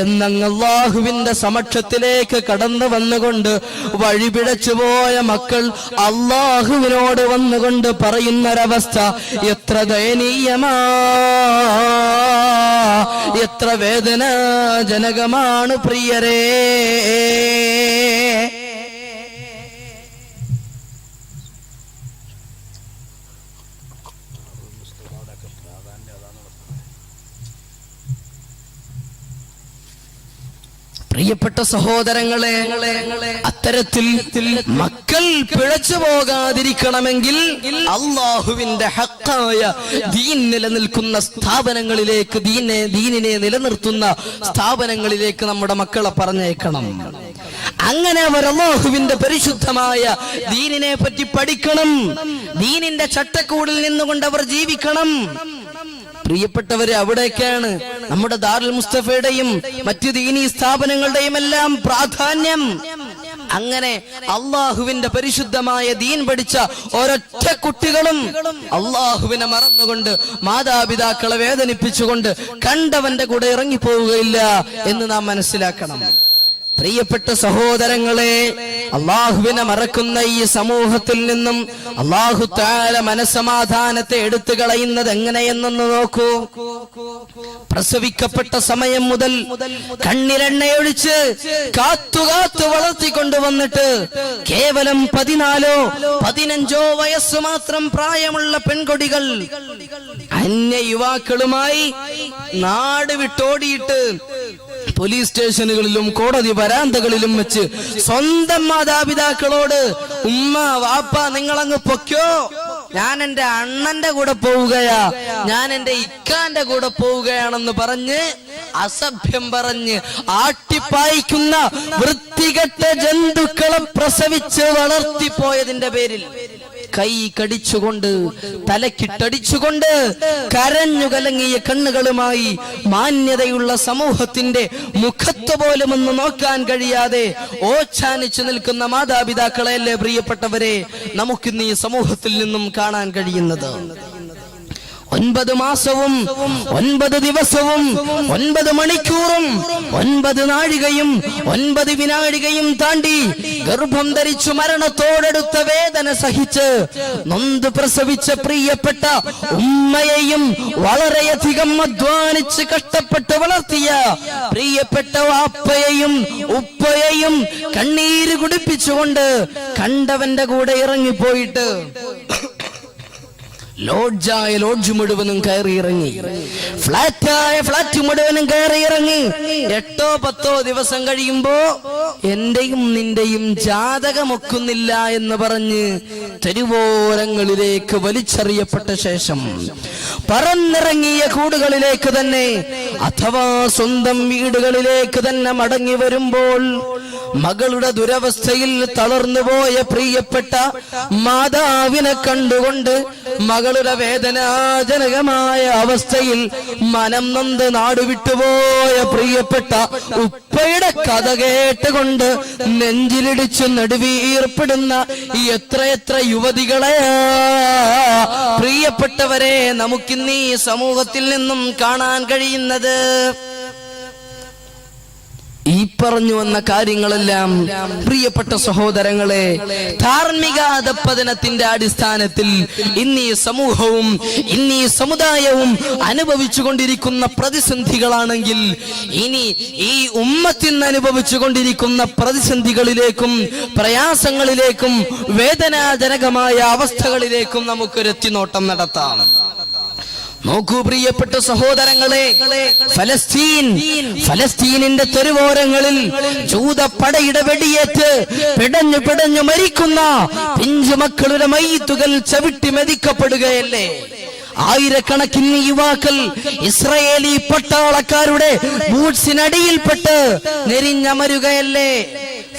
എന്നങ്ങ് അല്ലാഹുവിന്റെ സമക്ഷത്തിലേക്ക് കടന്നു വന്നുകൊണ്ട് വഴിപിഴച്ചു പോയ മക്കൾ അല്ലാഹുവിനോട് വന്നുകൊണ്ട് പറയുന്നൊരവസ്ഥ എത്ര ദയനീയമാ, എത്ര വേദനാജനകമാണ് പ്രിയരേ. പ്രിയപ്പെട്ട സഹോദരങ്ങളെ, അത്തരത്തിൽ മക്കൾ പിഴച്ചു പോകാതിരിക്കണമെങ്കിൽ അല്ലാഹുവിന്റെ ഹഖായ ദീൻ നിലനിൽക്കുന്ന സ്ഥാപനങ്ങളിലേക്ക്, ദീനിനെ നിലനിർത്തുന്ന സ്ഥാപനങ്ങളിലേക്ക് നമ്മുടെ മക്കളെ പറഞ്ഞേക്കണം. അങ്ങനെ അവർ അല്ലാഹുവിന്റെ പരിശുദ്ധമായ ദീനിനെ പറ്റി പഠിക്കണം. ദീനിന്റെ ചട്ടക്കൂടിൽ നിന്നുകൊണ്ട് അവർ ജീവിക്കണം. പ്രിയപ്പെട്ടവരെ, അവിടേക്കാണ് നമ്മുടെ ദാറുൽ മുസ്തഫയുടെയും മറ്റു ദീനീ സ്ഥാപനങ്ങളുടെയും എല്ലാം പ്രാധാന്യം. അങ്ങനെ അള്ളാഹുവിന്റെ പരിശുദ്ധമായ ദീൻ പഠിച്ച ഒരൊറ്റ കുട്ടികളും അള്ളാഹുവിനെ മറന്നുകൊണ്ട് മാതാപിതാക്കളെ വേദനിപ്പിച്ചുകൊണ്ട് കണ്ടവന്റെ കൂടെ ഇറങ്ങിപ്പോവുകയില്ല എന്ന് നാം മനസ്സിലാക്കണം. പ്രിയപ്പെട്ട സഹോദരങ്ങളെ, അള്ളാഹുവിനെ മറക്കുന്ന ഈ സമൂഹത്തിൽ നിന്നും അള്ളാഹു തആല മനസ്സമാധാനത്തെ എടുത്തു കളയുന്നത് എങ്ങനെയെന്നൊന്ന് നോക്കൂ. പ്രസവിക്കപ്പെട്ട സമയം മുതൽ കണ്ണിരെണ്ണയൊഴിച്ച് കാത്തു വളർത്തിക്കൊണ്ടുവന്നിട്ട് കേവലം 14-15 വയസ്സ് മാത്രം പ്രായമുള്ള പെൺകൊടികൾ അന്യ യുവാക്കളുമായി നാട് വിട്ടോടിയിട്ട് പോലീസ് സ്റ്റേഷനുകളിലും കോടതി വരാന്തകളിലും വെച്ച് സ്വന്തം മാതാപിതാക്കളോട് ഉമ്മ വാപ്പ നിങ്ങളങ്ങ് പൊക്കോ, ഞാൻ എന്റെ അണ്ണന്റെ കൂടെ പോവുകയാ, ഞാൻ എന്റെ ഇക്കാന്റെ കൂടെ പോവുകയാണെന്ന് പറഞ്ഞ് അസഭ്യം പറഞ്ഞ് ആട്ടിപ്പായിക്കുന്ന വൃത്തികെട്ട ജന്തുക്കളെ പ്രസവിച്ച് വളർത്തിപ്പോയതിന്റെ പേരിൽ കൈ കടിച്ചുകൊണ്ട് തലക്കിട്ടടിച്ചുകൊണ്ട് കരഞ്ഞു കലങ്ങിയ കണ്ണുകളുമായി മാന്യതയുള്ള സമൂഹത്തിന്റെ മുഖത്ത് പോലും ഒന്ന് നോക്കാൻ കഴിയാതെ ഓച്ചാനിച്ചു നിൽക്കുന്ന മാതാപിതാക്കളെയല്ലേ പ്രിയപ്പെട്ടവരെ നമുക്കിന്ന് ഈ സമൂഹത്തിൽ നിന്നും കാണാൻ കഴിയുന്നത്. 9 മാസവും 9 ദിവസവും 9 മണിക്കൂറും 9 നാഴികയും 9 വിനാഴികയും താണ്ടി ഗർഭം ധരിച്ചു മരണത്തോടടുത്ത വേദന സഹിച്ച് നൊന്ത് പ്രസവിച്ച പ്രിയപ്പെട്ട ഉമ്മയെയും വളരെയധികം അധ്വാനിച്ച് കഷ്ടപ്പെട്ട് വളർത്തിയ പ്രിയപ്പെട്ട വാപ്പയെയും ഉപ്പയെയും കണ്ണീര് കുടിപ്പിച്ചുകൊണ്ട് കണ്ടവന്റെ കൂടെ ഇറങ്ങിപ്പോയിട്ട് ലോഡ്ജായ ലോഡ്ജ് മുഴുവനും കയറി ഇറങ്ങി, ഫ്ലാറ്റായ ഫ്ലാറ്റ് മുഴുവനും കയറി ഇറങ്ങി. 8-10 ദിവസം കഴിയുമ്പോ എന്റെയും നിന്റെയും ജാതകമൊക്കുന്നില്ല എന്ന് പറഞ്ഞ് തെരുവോരങ്ങളിലേക്ക് വലിച്ചെറിയപ്പെട്ട ശേഷം പറന്നിറങ്ങിയ കൂടുകളിലേക്ക് തന്നെ അഥവാ സ്വന്തം വീടുകളിലേക്ക് തന്നെ മടങ്ങി വരുമ്പോൾ മകളുടെ ദുരവസ്ഥയിൽ തളർന്നുപോയ പ്രിയപ്പെട്ട മാതാവിനെ കണ്ടുകൊണ്ട് മകളുടെ വേദനാജനകമായ അവസ്ഥയിൽ മനം നൊന്ത് നാടുവിട്ടുപോയ പ്രിയപ്പെട്ട ഉപ്പയുടെ കഥ കേട്ടുകൊണ്ട് നെഞ്ചിലിടിച്ചു നടുവീർപ്പെടുന്ന എത്രയെത്ര യുവതികളെയാ പ്രിയപ്പെട്ടവരെ നമുക്കിന്ന് ഈ സമൂഹത്തിൽ നിന്നും കാണാൻ കഴിയുന്നത്. ഈ പറഞ്ഞു വന്ന കാര്യങ്ങളെല്ലാം പ്രിയപ്പെട്ട സഹോദരങ്ങളെ ധാർമ്മിക അധപ്പതനത്തിന്റെ അടിസ്ഥാനത്തിൽ ഇന്നീ സമൂഹവും ഇന്നീ സമുദായവും അനുഭവിച്ചു കൊണ്ടിരിക്കുന്ന പ്രതിസന്ധികളാണെങ്കിൽ ഇനി ഈ ഉമ്മത്തിന് അനുഭവിച്ചു കൊണ്ടിരിക്കുന്ന പ്രതിസന്ധികളിലേക്കും പ്രയാസങ്ങളിലേക്കും വേദനാജനകമായ അവസ്ഥകളിലേക്കും നമുക്കൊരെത്തിനോട്ടം നടത്താം. നോക്കൂ പ്രിയപ്പെട്ട സഹോദരങ്ങളെ, ഫലസ്തീനിന്റെ തെരുവോരങ്ങളിൽ ജൂതപ്പടയുടെ വെടിയേറ്റ് പിടഞ്ഞു മരിക്കുന്ന പിഞ്ചു മക്കളുടെ മയ്യിത്തുകൾ ചവിട്ടി മെതിക്കപ്പെടുകയല്ലേ. ആയിരക്കണക്കിന് യുവാക്കൾ ഇസ്രായേലി പട്ടാളക്കാരുടെ ബൂട്ട്സിനടിയിൽപ്പെട്ട് നെരിഞ്ഞമരുകയല്ലേ.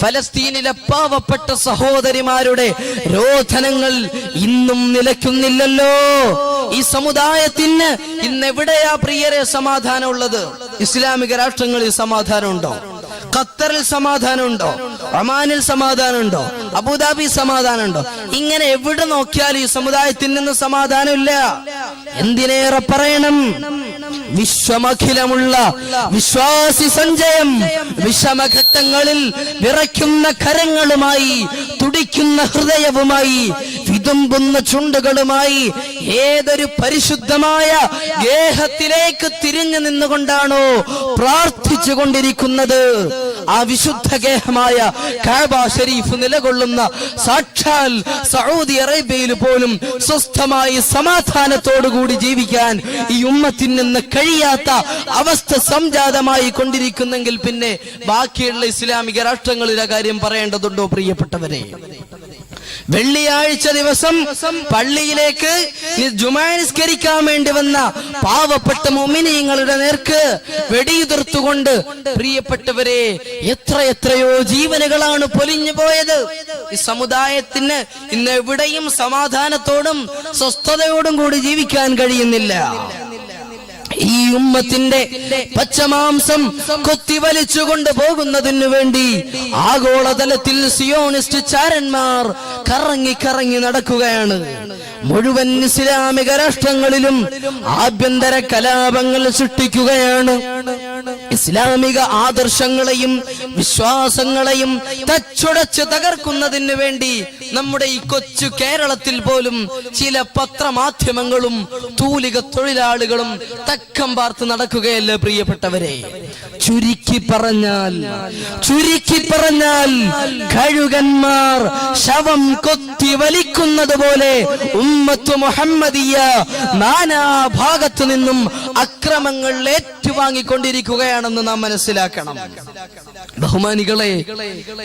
ഫലസ്തീനിലെ പാവപ്പെട്ട സഹോദരിമാരുടെ രോധനങ്ങൾ ഇന്നും നിലയ്ക്കുന്നില്ലല്ലോ. ഈ സമുദായത്തിന് ഇന്ന് എവിടെയാ പ്രിയരെ സമാധാനം ഉള്ളത്? ഇസ്ലാമിക രാഷ്ട്രങ്ങളിൽ സമാധാനമുണ്ടോ? ഖത്തറിൽ സമാധാനമുണ്ടോ? ഒമാനിൽ സമാധാനമുണ്ടോ? അബുദാബി സമാധാനമുണ്ടോ? ഇങ്ങനെ എവിടെ നോക്കിയാലും ഈ സമുദായത്തിൽ നിന്ന് സമാധാനമില്ല. എന്തിനേറെ പറയണം, വിശ്വമഖിലമുള്ള വിശ്വാസി സഞ്ചയം വിഷമഘട്ടങ്ങളിൽ വിറയ്ക്കുന്ന കരങ്ങളുമായി, തുടിക്കുന്ന ഹൃദയവുമായി, വിതുമ്പുന്ന ചുണ്ടുകളുമായി ഏതൊരു പരിശുദ്ധമായ ഗേഹത്തിലേക്ക് തിരിഞ്ഞു നിന്നുകൊണ്ടാണോ പ്രാർത്ഥിച്ചു കൊണ്ടിരിക്കുന്നത്, ആ വിശുദ്ധ ഗേഹമായ കഅബ ശരീഫ് നിലകൊള്ളുന്ന സാക്ഷാൽ സൗദി അറേബ്യയിൽ പോലും സ്വസ്ഥമായി സമാധാനത്തോടുകൂടി ജീവിക്കാൻ ഈ ഉമ്മത്തിൽ നിന്ന് കഴിയാത്ത അവസ്ഥ സംജാതമായി കൊണ്ടിരിക്കുന്നെങ്കിൽ പിന്നെ ബാക്കിയുള്ള ഇസ്ലാമിക രാഷ്ട്രങ്ങളിലെ കാര്യം പറയേണ്ടതുണ്ടോ പ്രിയപ്പെട്ടവരെ? വെള്ളിയാഴ്ച ദിവസം പള്ളിയിലേക്ക് ജുമാ നിസ്കരിക്കാൻ വേണ്ടി വന്ന പാവപ്പെട്ട മുഅ്മിനീങ്ങളുടെ നേർക്ക് വെടിയുതിർത്തുകൊണ്ട് പ്രിയപ്പെട്ടവരെ എത്രയോ ജീവനുകളാണ് പൊലിഞ്ഞു പോയത്. ഈ സമുദായത്തിന് ഇന്ന് എവിടെയും സമാധാനത്തോടും സ്വസ്ഥതയോടും കൂടി ജീവിക്കാൻ കഴിയുന്നില്ല. ഈ ഉമ്മത്തിന്റെ പച്ചമാംസം കൊത്തിവലിച്ചുകൊണ്ട് പോകുന്നതിനു വേണ്ടി ആഗോളതലത്തിൽ സിയോണിസ്റ്റ് ചാരന്മാർ കറങ്ങി നടക്കുകയാണ്. മുഴുവൻ ഇസ്ലാമിക രാഷ്ട്രങ്ങളിലും ആഭ്യന്തര കലാപങ്ങൾ സൃഷ്ടിക്കുകയാണ്. ഇസ്ലാമിക ആദർശങ്ങളെയും വിശ്വാസങ്ങളെയും തച്ചുടച്ച് തകർക്കുന്നതിന് വേണ്ടി നമ്മുടെ ഈ കൊച്ചു കേരളത്തിൽ പോലും ചില പത്രമാധ്യമങ്ങളും തൂലിക തൊഴിലാളികളും തക്കം പാർത്ത് നടക്കുകയല്ലേ പ്രിയപ്പെട്ടവരെ? ചുരുക്കി പറഞ്ഞാൽ കഴുകന്മാർ ശവം കൊത്തി വലിക്കുന്നത് പോലെ ഉമ്മത്ത് മുഹമ്മദിയ നാനാഭാഗത്തു നിന്നും അക്രമങ്ങൾ ഏറ്റുവാങ്ങിക്കൊണ്ടിരിക്കുകയാണെന്ന് നാം മനസ്സിലാക്കണം. ബഹുമാനികളെ,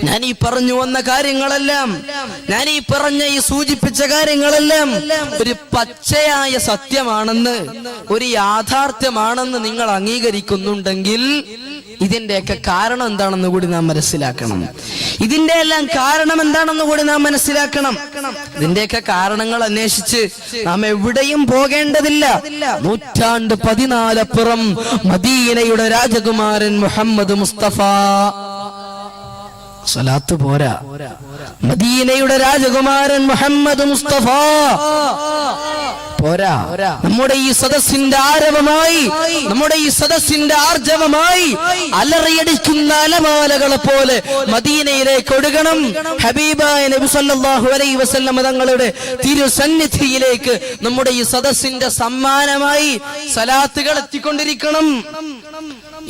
ഞാൻ ഈ പറഞ്ഞു വന്ന കാര്യങ്ങളെല്ലാം, ഞാൻ ഈ സൂചിപ്പിച്ച കാര്യങ്ങളെല്ലാം ഒരു പച്ചയായ സത്യമാണെന്ന്, ഒരു യാഥാർത്ഥ്യമാണെന്ന് നിങ്ങൾ അംഗീകരിക്കുന്നുണ്ടെങ്കിൽ ഇതിന്റെയൊക്കെ കാരണം എന്താണെന്ന് കൂടി നാം മനസ്സിലാക്കണം. ഇതിന്റെ എല്ലാം കാരണം എന്താണെന്ന് കൂടി നാം മനസ്സിലാക്കണം. ഇതിന്റെയൊക്കെ കാരണങ്ങൾ അന്വേഷിച്ച് നാം എവിടെയും പോകേണ്ടതില്ല. 14 മദീനയുടെ രാജകുമാരൻ മുഹമ്മദ് മുസ്തഫ, സ്വലാത്ത് പോരാ, മദീനയുടെ രാജകുമാരൻ മുഹമ്മദ് മുസ്തഫ പോരാ, നമ്മുടെ ഈ സദസ്സിന്റെ ആരവമായി, നമ്മുടെ ഈ സദസ്സിന്റെ ആർജവമായി അലറിയടിക്കുന്ന അലമാലകളെ പോലെ മദീനയിലേക്ക് ഒഴുകണം. ഹബീബായ നബി സല്ലല്ലാഹു അലൈഹി വസല്ലം തങ്ങളുടെ തിരുസന്നിധിയിലേക്ക് നമ്മുടെ ഈ സദസ്സിന്റെ സമ്മാനമായി സലാത്തുകൾ എത്തിക്കൊണ്ടിരിക്കണം.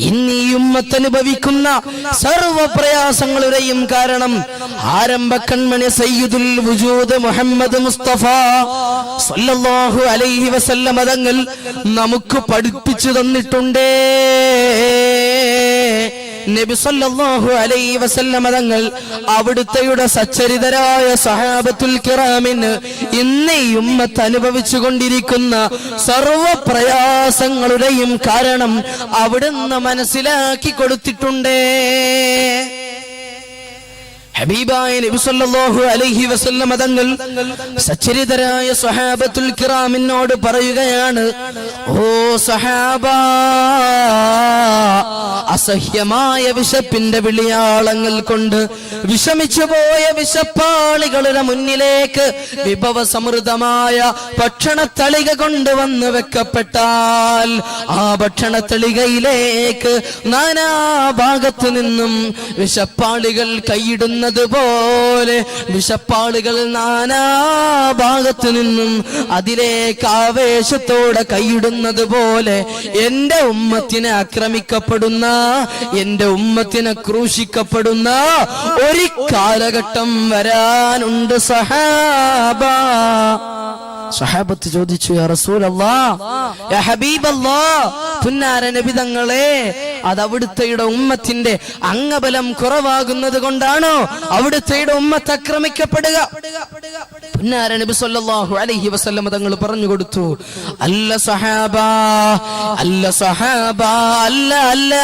ഇന്ന് ഈ ഉമ്മത്ത് അനുഭവിക്കുന്ന സർവ പ്രയാസങ്ങളുടെയും കാരണം ആരംഭ കൺമണി സയ്യിദുൽ വജൂദ് മുഹമ്മദ് മുസ്തഫ സല്ലല്ലാഹു അലൈഹി വസല്ലം തങ്ങൾ നമുക്ക് പഠിപ്പിച്ചു തന്നിട്ടുണ്ടേ. നബി സല്ലല്ലാഹു അലൈഹി വസല്ലം തങ്ങൾ അവിടുത്തെയുടെ സച്ചരിതരായ സഹാബത്തുൽ കിറാമിന് ഇന്ന് ഈ ഉമ്മത്ത് അനുഭവിച്ചു കൊണ്ടിരിക്കുന്ന സർവ പ്രയാസങ്ങളുടെയും കാരണം അവിടുന്ന് മനസ്സിലാക്കി കൊടുത്തിട്ടുണ്ടേ. ഹബീബായ നബി സല്ലല്ലാഹു അലൈഹി വസല്ലം തങ്ങൾ സച്ചരിതരായ സ്വഹാബത്തുൽ കിറാമിനോട് പറയുകയാണ്, ഓ സഹാബ, അസഹ്യമായ വിശപ്പിന്റെ വിളിയാളങ്ങൾ കൊണ്ട് വിഷമിച്ചു പോയ വിശപ്പാളികളുടെ മുന്നിലേക്ക് വിഭവസമൃദ്ധമായ ഭക്ഷണത്തളിക കൊണ്ടുവന്ന് വെക്കപ്പെട്ടാൽ ആ ഭക്ഷണത്തളികയിലേക്ക് നാനാഭാഗത്തു നിന്നും വിശപ്പാളികൾ കൈയിടുന്ന പോലെ വിശപ്പാളുകൾ നാനാഭാഗത്തു നിന്നും അതിലേക്ക് ആവേശത്തോടെ കൈയിടുന്നത് പോലെ എന്റെ ഉമ്മത്തിനെ ആക്രമിക്കപ്പെടുന്ന, എന്റെ ഉമ്മത്തിനെ ക്രൂശിക്കപ്പെടുന്ന ഒരു കാലഘട്ടം വരാനുണ്ട് സഹാബ. സഹാബത്ത് ചോദിച്ചു, യാ റസൂലല്ലാഹ്, യാ ഹബീബല്ലാഹ്, പുന്നാര നബി തങ്ങളെ, അത് അവിടുത്തെയുടെ ഉമ്മത്തിന്റെ അംഗബലം കുറവാകുന്നത് കൊണ്ടാണോ അവിടുത്തെയുടെ ഉമ്മത്ത് ആക്രമിക്കപ്പെടുക? പുന്നാര നബി സല്ലല്ലാഹു അലൈഹി വസല്ലം തങ്ങൾ പറഞ്ഞു കൊടുത്തു, അല്ല സഹാബ, അല്ല സഹാബ, അല്ല അല്ല,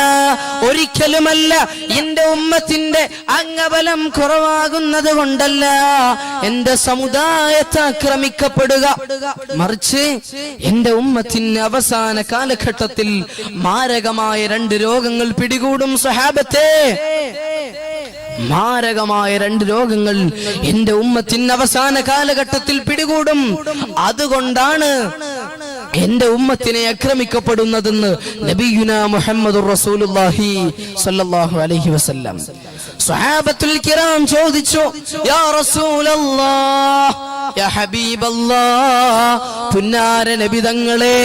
ഒരിക്കലുമല്ല. എന്റെ ഉമ്മത്തിന്റെ അംഗബലം കുറവാകുന്നത് കൊണ്ടല്ല എന്റെ സമുദായത്തെ ആക്രമിക്കപ്പെടുക, മറിച്ച് എന്റെ ഉമ്മത്തിന് അവസാന കാലഘട്ടത്തിൽ മാരകമായ 2 രോഗങ്ങൾ പിടികൂടും. സഹാബത്തെ, മാരകമായ 2 രോഗങ്ങൾ എന്റെ ഉമ്മത്തിന് അവസാന കാലഘട്ടത്തിൽ പിടികൂടും. അതുകൊണ്ടാണ് എന്റെ ഉമ്മത്തിനെ ആക്രമിക്കപ്പെടുന്നതെന്ന് നബിയുനാ മുഹമ്മദുർ റസൂലുള്ളാഹി സ്വല്ലല്ലാഹു അലൈഹി വസല്ലം. സ്വഹാബത്തുൽ കിറാം ചോദിച്ചു, യാ റസൂലല്ലാഹ്, യാ ഹബീബല്ലാഹ്, പുന്നാര നബി തങ്ങളെ,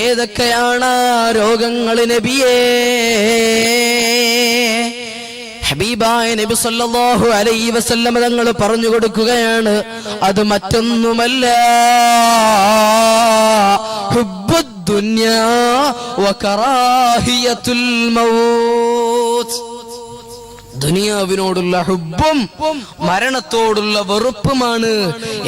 ഏതൊക്കെയാണ് രോഗങ്ങൾ നബിയേ? ഹബീബായ നബി സല്ലല്ലാഹു അലൈഹി വസല്ലം തങ്ങൾ പറഞ്ഞു കൊടുക്കുകയാണ്, അത് മറ്റൊന്നുമല്ല, ഹുബ്ബുദ് ദുനിയാ വ കറാഹിയത്തുൽ മൗത്ത്. ദുനിയാവിനോടുള്ള ഹുബ്ബും മരണത്തോടുള്ള വെറുപ്പുമാണ്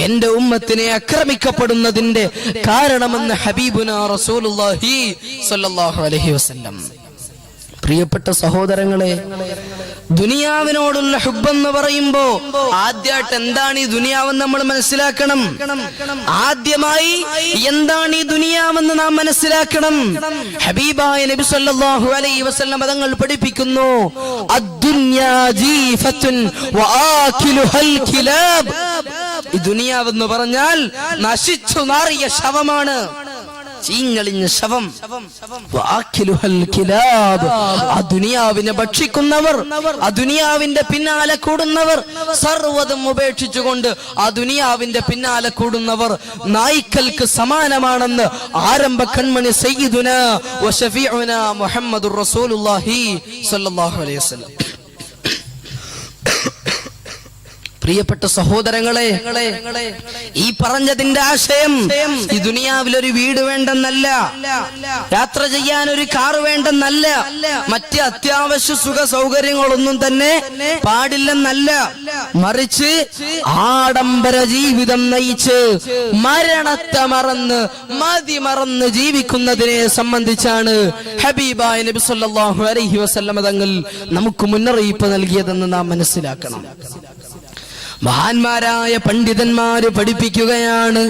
എന്റെ ഉമ്മത്തിനെ ആക്രമിക്കപ്പെടുന്നതിന്റെ കാരണമെന്ന് ഹബീബുനാ റസൂലുള്ളാഹി സ്വല്ലല്ലാഹു അലൈഹി വസല്ലം. പ്രിയപ്പെട്ട സഹോദരങ്ങളെ, ദുനിയാവിനോടുള്ള ഹുബ്ബെന്ന് പറയുമ്പോ ആദ്യമായിട്ട് എന്താണ് ഈ ദുനിയാവെന്ന് നമ്മൾ മനസ്സിലാക്കണം. ആദ്യമായി എന്താണ് ഈ ദുനിയാവെന്ന് നാം മനസ്സിലാക്കണം. ഹബീബായ നബി സല്ലല്ലാഹു അലൈഹി വസല്ലം തങ്ങൾ പഠിപ്പിക്കുന്നു, അദ്ദുനിയാ ജീഫത്തുൻ വആകിലുഹൽ കിലാബ്. ഈ ദുനിയാവെന്ന് പറഞ്ഞാൽ നശിച്ചു നാറിയ ശവമാണ്, ചീഞ്ഞളിഞ്ഞ ശവം. ആ ദുനിയാവിനെ ഭക്ഷിക്കുന്നവർ, ആ ദുനിയാവിന്റെ പിന്നാലെ കൂടുന്നവർ, സർവ്വതും ഉപേക്ഷിച്ചുകൊണ്ട് ആ ദുനിയാവിന്റെ പിന്നാലെ കൂടുന്നവർ നായ്ക്കൾക്ക് സമാനമാണെന്ന് ആരംഭ കൺമണി സയ്യിദുനാ വ ശഫീഉനാ മുഹമ്മദുർ റസൂലുള്ളാഹി സ്വല്ലല്ലാഹു അലൈഹി വസല്ലം. പ്രിയപ്പെട്ട സഹോദരങ്ങളെ, ഈ പറഞ്ഞതിന്റെ ആശയം ഈ ദുനിയാവിൽ ഒരു വീട് വേണ്ടെന്നല്ല, യാത്ര ചെയ്യാൻ ഒരു കാർ വേണ്ടെന്നല്ല, മറ്റ് അത്യാവശ്യ സുഖ സൗകര്യങ്ങളൊന്നും തന്നെ പാടില്ലെന്നല്ല, മറിച്ച് ആഡംബര ജീവിതം നയിച്ച് മരണത്തെ മറന്ന് മതിമറന്ന് ജീവിക്കുന്നതിനെ സംബന്ധിച്ചാണ് ഹബീബായ നബി സല്ലല്ലാഹു അലൈഹി വസല്ലം തങ്ങൾ നമുക്ക് മുന്നറിയിപ്പ് നൽകിയതെന്ന് നാം മനസ്സിലാക്കണം. മഹാന്മാരായ പണ്ഡിതന്മാര് പഠിപ്പിക്കുകയാണ്,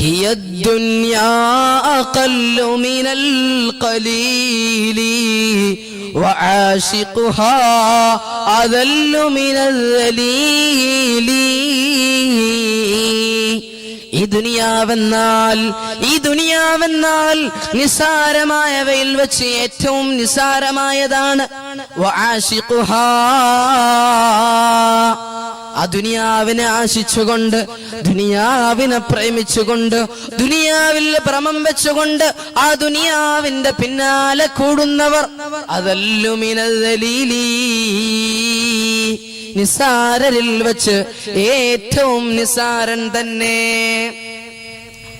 ഹിയദ്ദുനിയാ അഖല്ലു മിനൽ ഖലീലി വആശിഖുഹാ അദല്ലു മിനൽ ദലീലി. ഈ ദുനിയാവെന്നാൽ നിസാരമായവയിൽ വെച്ച് ഏറ്റവും നിസാരമായതാണ്. വആശിഖുഹാ, ആ ദുനിയാവിനെ ആശിച്ചുകൊണ്ട്, ദുനിയാവിനെ പ്രേമിച്ചുകൊണ്ട്, ദുനിയാവിൽ ഭ്രമം വെച്ചുകൊണ്ട് ആ ദുനിയാവിന്റെ പിന്നാലെ കൂടുന്നവർ അദല്ലു മിനൽ ദലീലി, നിസാരരിൽ വെച്ച് ഏറ്റവും നിസാരൻ തന്നെ.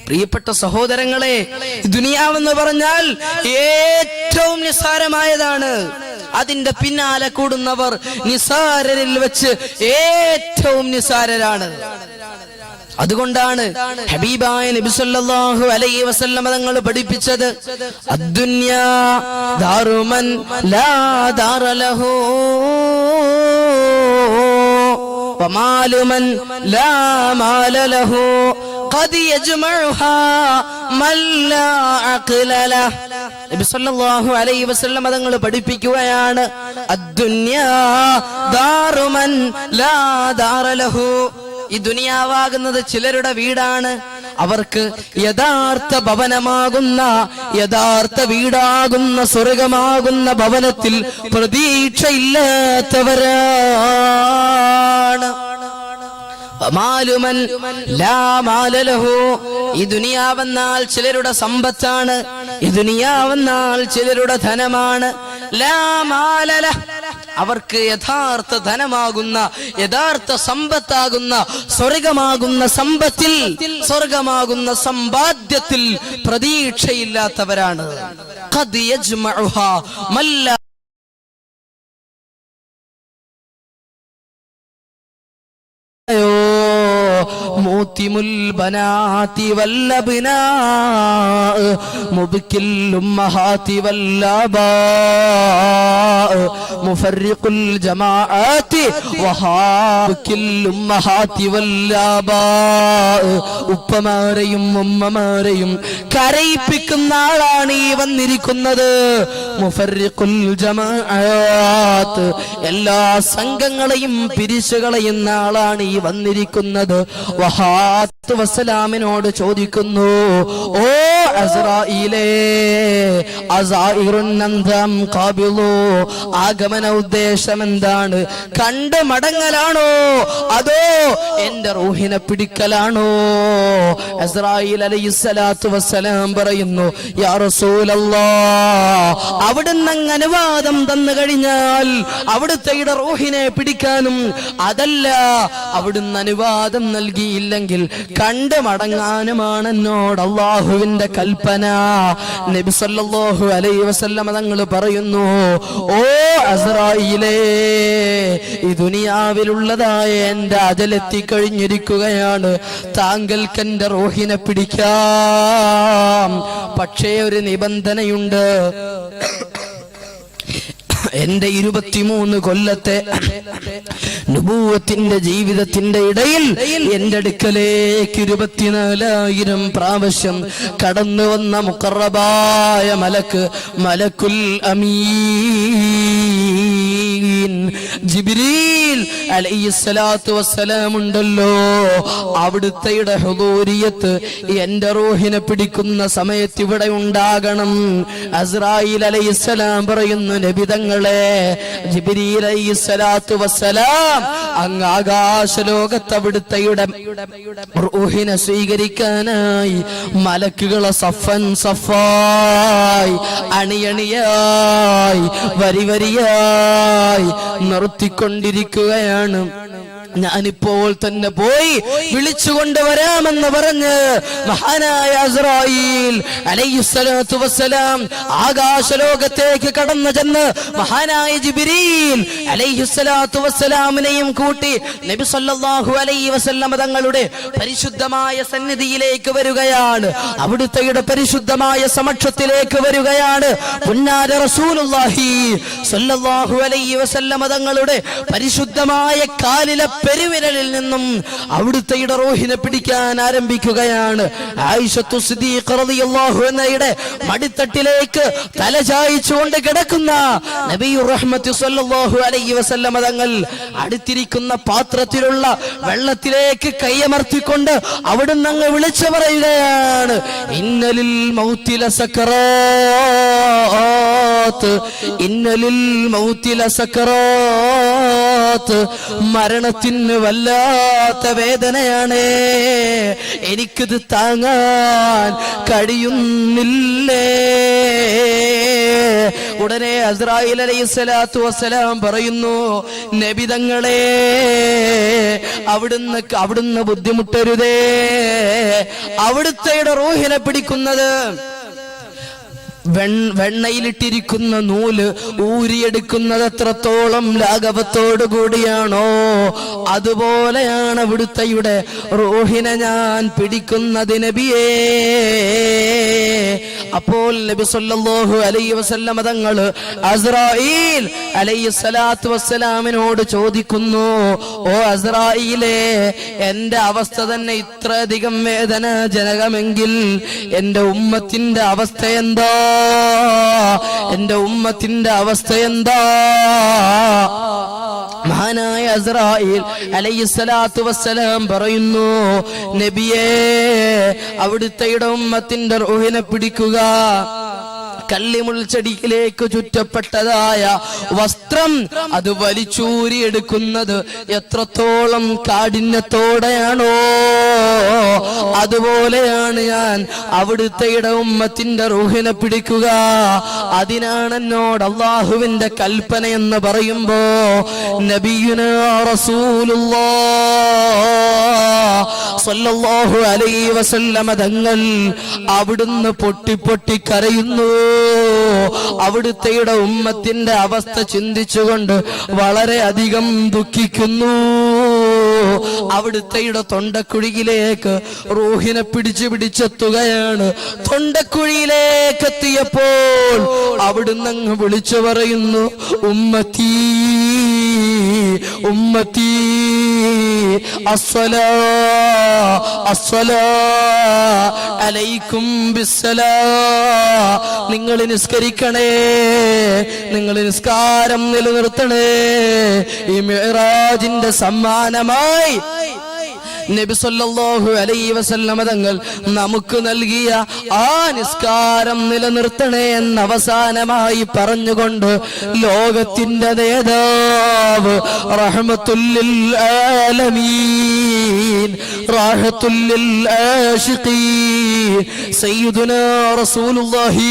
പ്രിയപ്പെട്ട സഹോദരങ്ങളെ, ദുനിയാവെന്ന് പറഞ്ഞാൽ ഏറ്റവും നിസാരമായതാണ്. അതിന്റെ പിന്നാലെ കൂടുന്നവർ നിസാരരിൽ വെച്ച് ഏറ്റവും നിസാരരാണ്. അതുകൊണ്ടാണ് ഹബീബായ നബി സല്ലല്ലാഹു അലൈഹി വസല്ലം തങ്ങൾ പഠിപ്പിച്ചത്, അദ്ദുനിയാ ദാറുമൻ ലാ ദാറ ലഹു വമാലുമൻ ലാ മാല ലഹു ഖദ് യജ്മഉഹാ മൻ ലാ അഖ്ല ലഹു. നബി സല്ലല്ലാഹു അലൈഹി വസല്ലം തങ്ങൾ പഠിപ്പിക്കുകയാണ്, അദ്ദുനിയാ ദാറുമൻ ലാ ദാറ ലഹു. ഈ ദുനിയാവാകുന്നത് ചിലരുടെ വീടാണ്, അവർക്ക് യഥാർത്ഥ ഭവനമാകുന്ന, യഥാർത്ഥ വീടാകുന്ന, സ്വർഗമാകുന്ന ഭവനത്തിൽ പ്രതീക്ഷയില്ലാത്തവരാണ്. മാലുമൻ ലാ മാല ലഹു. ഈ ദുനിയാവെന്നാൽ ചിലരുടെ സമ്പത്താണ്, ഈ ദുനിയാവെന്നാൽ ചിലരുടെ ധനമാണ്. ലാ മാല ലഹു, അവർക്ക് യഥാർത്ഥ ധനമാകുന്ന യഥാർത്ഥ സമ്പത്താകുന്ന സ്വർഗമാകുന്ന സമ്പത്തിൽ സ്വർഗമാകുന്ന സമ്പാദ്യത്തിൽ പ്രതീക്ഷയില്ലാത്തവരാണ്. ഖദ് യജ്മഉഹാ മല്ല മൂത്തിമുൽ ബനാതി വല്ലബ്നാ മുബ്കിൽ ഉമ്മഹാതി വല്ലബാ മുഫർരിഖുൽ ജമാഅതി വഹാബിൽ ഉമ്മഹാതി വല്ലബാ. ഉപ്പമാരെയും ഉമ്മമാരെയും കരയിപ്പിക്കുന്ന ആളാണ് ഈ വന്നിരിക്കുന്നത്. മുഫർരിഖുൽ ജമാഅത്ത്, എല്ലാ സംഘങ്ങളെയും പിരിച്ചു കളയുന്ന ആളാണ് ഈ വന്നിരിക്കുന്നത്. വഹാത്ത് വസ്സലാമിനോട് ചോദിക്കുന്നു, ഓ അസ്റായീലേ, അസായിറുൻ അന്തം ഖാബിളു, ആഗമന ഉദ്ദേശം എന്താണ്? കണ്ട് മടങ്ങലാണോ അതോ എന്റെ റൂഹിനെ പിടിക്കലാണോ? അസ്റായീൽ അലൈഹിസ്സലാത്തു വസ്സലാം പറയുന്നു, യാ റസൂലല്ലാഹ്, അവിടുന്ന് അങ്ങ് അനുവാദം തന്നു കഴിഞ്ഞാൽ അവിടുത്തെ റൂഹിനെ പിടിക്കാനും, അതല്ല അവിടുന്ന് അനുവാദം നൽകിയില്ലെങ്കിൽ കണ്ട് മടങ്ങാനുമാണ് എന്നോട് അള്ളാഹുവിന്റെ കൽപ്പന. നബി സല്ലല്ലാഹു അലൈഹി വസല്ലം തങ്ങൾ പറയുന്നു, ഓ അസ്റായീലേ, ഈ ദുനിയാവിലുള്ളതായ എന്റെ അജലെത്തി കഴിഞ്ഞിരിക്കുകയാണ്. താങ്കൾക്ക് എന്റെ റൂഹിനെ പിടിക്കാം, പക്ഷേ ഒരു നിബന്ധനയുണ്ട്. എന്റെ 23 കൊല്ലത്തെ നുബൂവത്തിന്റെ ജീവിതത്തിന്റെ ഇടയിൽ എന്റെ അടുക്കലേക്ക് 24,000 പ്രാവശ്യം കടന്നു വന്ന മുഖറബായ മലക്കുൽ അമീൻ ജിബ്രീൽ അലൈഹിസ്സലാത്തു വസ്സലാം ഉണ്ടല്ലോ, അവിടുത്തെ ഹുദൂരിയത്ത് എന്റെ റൂഹിനെ പിടിക്കുന്ന സമയത്ത് ഇവിടെ ഉണ്ടാകണം. അസ്റായീൽ അലൈഹിസ്സലാം പറയുന്നു, നബി തങ്ങളെ, ജിബ്രീൽ അലൈഹിസ്സലാത്തു വസ്സലാം അങ്ങ് ആകാശലോകത്ത് അവിടുത്തെ റൂഹിനെ സ്വീകരിക്കാനായി മലക്കുകളെ സഫൻ സഫായി അണിയണിയായി വരിവരിയായി നിർത്തിക്കൊണ്ടിരിക്കുകയാണ്. ഞാനിപ്പോൾ തന്നെ പോയി വിളിച്ചുകൊണ്ട് വരാമെന്ന് പറഞ്ഞ് മഹാനായ അസ്റായീൽ അലൈഹിസ്സലാത്തു വസ്സലാം ആകാശലോകത്തേക്ക് കടന്നു ചെന്ന് മഹാനായ ജിബ്രീൽ അലൈഹിസ്സലാത്തു വസ്സലാമിനെയും കൂട്ടി നബി സല്ലല്ലാഹു അലൈഹി വസല്ലം തങ്ങളുടെ പരിശുദ്ധമായ സന്നിധിയിലേക്ക് വരികയാണ്. അവിടുത്തെ പരിശുദ്ധമായ സമക്ഷത്തിലേക്ക് വരികയാണ്. പുന്നാര റസൂലുള്ളാഹി സല്ലല്ലാഹു അലൈഹി വസല്ലം തങ്ങളുടെ പരിശുദ്ധമായ കാലിലെ പെരുവിരലിൽ നിന്നും അവിടുത്തെ റൂഹിനെ പിടിക്കാൻ ആരംഭിക്കുകയാണ്. ആയിഷത്തു സിദ്ദീഖ റളിയല്ലാഹു അൻഹയുടെ മടിത്തട്ടിലേക്ക് തലചായിച്ചുകൊണ്ട് കിടക്കുന്ന നബിയുർ റഹ്മത്ത് സല്ലല്ലാഹു അലൈഹി വസല്ലം തങ്ങൾ അടുത്തിരിക്കുന്ന പാത്രത്തിലുള്ള വെള്ളത്തിലേക്ക് കൈയമർത്തിക്കൊണ്ട് അവിടുന്ന് അങ്ങ് വിളിച്ചു പറയുകയാണ്, ഇന്നലിൽ മൗതി ലസക്കറാത്ത്, ഇന്നലിൽ മൗതി ലസക്കറാത്ത്, മരണത്തിന് വല്ലാത്ത വേദനയാണ്, എനിക്കിത് താങ്ങാൻ കഴിയുന്നില്ലേ. ഉടനെ അസ്റായീൽ അലൈഹിസ്സലാത്തു വസ്സലാം പറയുന്നു, നബി തങ്ങളെ, അവിടുന്ന് ബുദ്ധിമുട്ടരുതേ. അവിടുത്തെ റൂഹിനെ പിടിക്കുന്നത് വെണ്ണയിലിട്ടിരിക്കുന്ന നൂല് ഊരിയെടുക്കുന്നത് എത്രത്തോളം ലാഘവത്തോടു കൂടിയാണോ അതുപോലെയാണ് അവിടുത്തെ റൂഹിനെ ഞാൻ പിടിക്കുന്നത് നബിയേ. അപ്പോൾ നബി സല്ലല്ലാഹു അലൈഹി വസല്ലം തങ്ങൾ അസ്റായീൽ അലൈഹിസ്സലാത്തു വസ്സലാമിനോട് ചോദിക്കുന്നു, ഓ അസ്റായീലേ, എന്റെ അവസ്ഥ തന്നെ ഇത്രയധികം വേദനാജനകമെങ്കിൽ എന്റെ ഉമ്മത്തിന്റെ അവസ്ഥ എന്താ? എന്റെ ഉമ്മത്തിന്റെ അവസ്ഥ എന്താ? മഹാനായ അസ്റായീൽ അലൈഹിസ്സലാത്തു വസ്സലാം പറയുന്നു, നബിയേ, അവിടുത്തെ ഉമ്മത്തിന്റെ റൂഹിനെ പിടിക്കുക. കള്ളിമുൾച്ചെടിയിലേക്ക് ചുറ്റപ്പെട്ടതായ വസ്ത്രം അത് വലിച്ചൂരിയെടുക്കുന്നത് എത്രത്തോളം കാഠിന്യത്തോടെയാണോ, അതുപോലെയാണ് ഞാൻ അവിടുത്തെ ഉമ്മത്തിന്റെ റൂഹിനെ പിടിക്കുക. അതിനാണ് എന്നോട് അള്ളാഹുവിന്റെ കൽപ്പന എന്ന് പറയുമ്പോ നബിയുനാ റസൂലുള്ളാഹ് സ്വല്ലല്ലാഹു അലൈഹി വസല്ലമ തങ്ങൾ അവിടുന്ന് പൊട്ടി പൊട്ടി കരയുന്നു. അവിടുത്തെ ഉമ്മത്തിന്റെ അവസ്ഥ ചിന്തിച്ചുകൊണ്ട് വളരെയധികം ദുഃഖിക്കുന്നു. അവിടുത്തെ തൊണ്ടക്കുഴിയിലേക്ക് റൂഹിനെ പിടിച്ചെത്തുകയാണ്. തൊണ്ടക്കുഴിയിലേക്ക് എത്തിയപ്പോൾ അവിടുന്ന് അങ്ങ് വിളിച്ചു പറയുന്നു, ഉമ്മത്തി ഉമ്മത്തി അസ്സലാ അസ്സലാ അലൈക്കും ബിസ്സലാ. നിങ്ങൾ നിസ്കരിക്കണേ, നിങ്ങൾ നിസ്കാരം നിലനിർത്തണേ. ഈ മിഅ്റാജിന്റെ സമ്മാനമായി നബി സല്ലല്ലാഹു അലൈഹി വസല്ലമ തങ്ങൾ നമുക്ക് നൽകിയ ആ നിസ്കാരം നിലനിർത്തണേ എന്ന് അവസാനമായി പറഞ്ഞുകൊണ്ട് ലോകത്തിന്റെ നേതാവ് റഹ്മത്തുൽ ലിൽ ആലമീൻ റാഹത്തുൽ ലിൽ ആശിഖീൻ സയ്യിദുനാ റസൂലുള്ളാഹി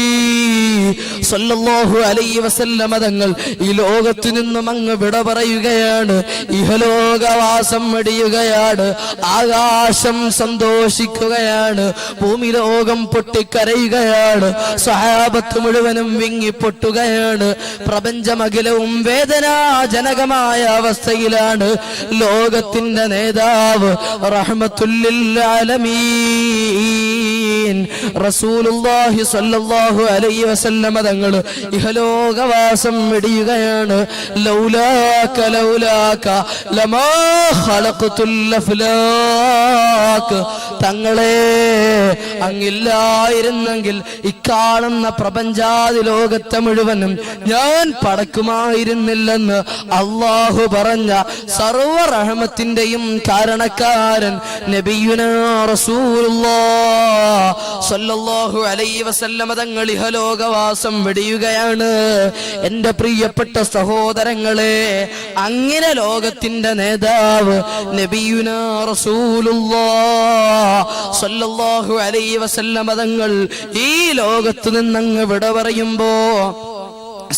സല്ലല്ലാഹു അലൈഹി വസല്ലമ തങ്ങൾ ഈ ലോകത്തു നിന്നും അങ്ങ് വിട പറയുകയാണ്. ഇഹലോകവാസം വെടിയുകയാണ്. ആകാശം സന്തോഷിക്കുകയാണ്. ഭൂമി ലോകം പൊട്ടിക്കരയുകയാണ്. സ്വഹാബത്ത് മുഴുവനും വിങ്ങിപ്പൊട്ടുകയാണ്. പ്രപഞ്ചമഖിലവും വേദനാജനകമായ അവസ്ഥയിലാണ്. ലോകത്തിന്റെ നേതാവ് റഹ്മത്തുൽ ലിൽ ആലമീൻ റസൂലുള്ളാഹി സ്വല്ലല്ലാഹു അലൈഹി വസല്ലമ തങ്ങൾ ഇഹലോകവാസം വെടിയുകയാണ്. ലൗലാക ലൗലാക ലമാ ഖലഖതുൽ അഫ്ലാഖ്. തങ്ങളെ അങ്ങില്ലായിരുന്നെങ്കിൽ ഇക്കാണുന്ന പ്രപഞ്ചാതി ലോകത്തെ മുഴുവനും ഞാൻ പടക്കുമായിരുന്നില്ലെന്ന് അല്ലാഹു പറഞ്ഞ സർവ്വ റഹ്മത്തിന്റെയും കാരണക്കാരൻ നബിയുനാ റസൂലുള്ളാഹ് സ്വല്ലല്ലാഹു അലൈഹി വസല്ലമ തങ്ങൾ ഇഹലോകവാസം വെടിയുകയാണ്. എന്റെ പ്രിയപ്പെട്ട സഹോദരങ്ങളെ, അങ്ങനെ ലോകത്തിന്റെ നേതാവ് നബിയുനാ റസൂലുള്ളാഹ് സ്വല്ലല്ലാഹു അലൈഹി വസല്ലമ തങ്ങൾ ഈ ലോകത്ത് നിന്നങ്ങ് വിട പറയുമ്പോ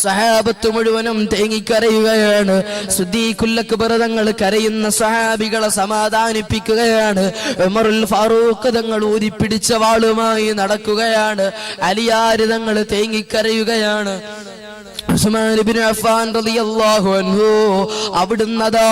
സഹാബത്ത് മുഴുവനും തേങ്ങിക്കരയുകയാണ്. സിദ്ദീഖുൽ അക്ബർ തങ്ങൾ കരയുന്ന സഹാബികളെ സമാധാനിപ്പിക്കുകയാണ്. ഉമറുൽ ഫാറൂഖ് തങ്ങൾ ഊരിപ്പിടിച്ച വാളുമായി നടക്കുകയാണ്. അലിയാർ തങ്ങൾ തേങ്ങിക്കരയുകയാണ്. ഉസ്മാൻ ഇബ്നു അഫ്ഫാൻ റളിയല്ലാഹു അൻഹു അവിടുന്നതാ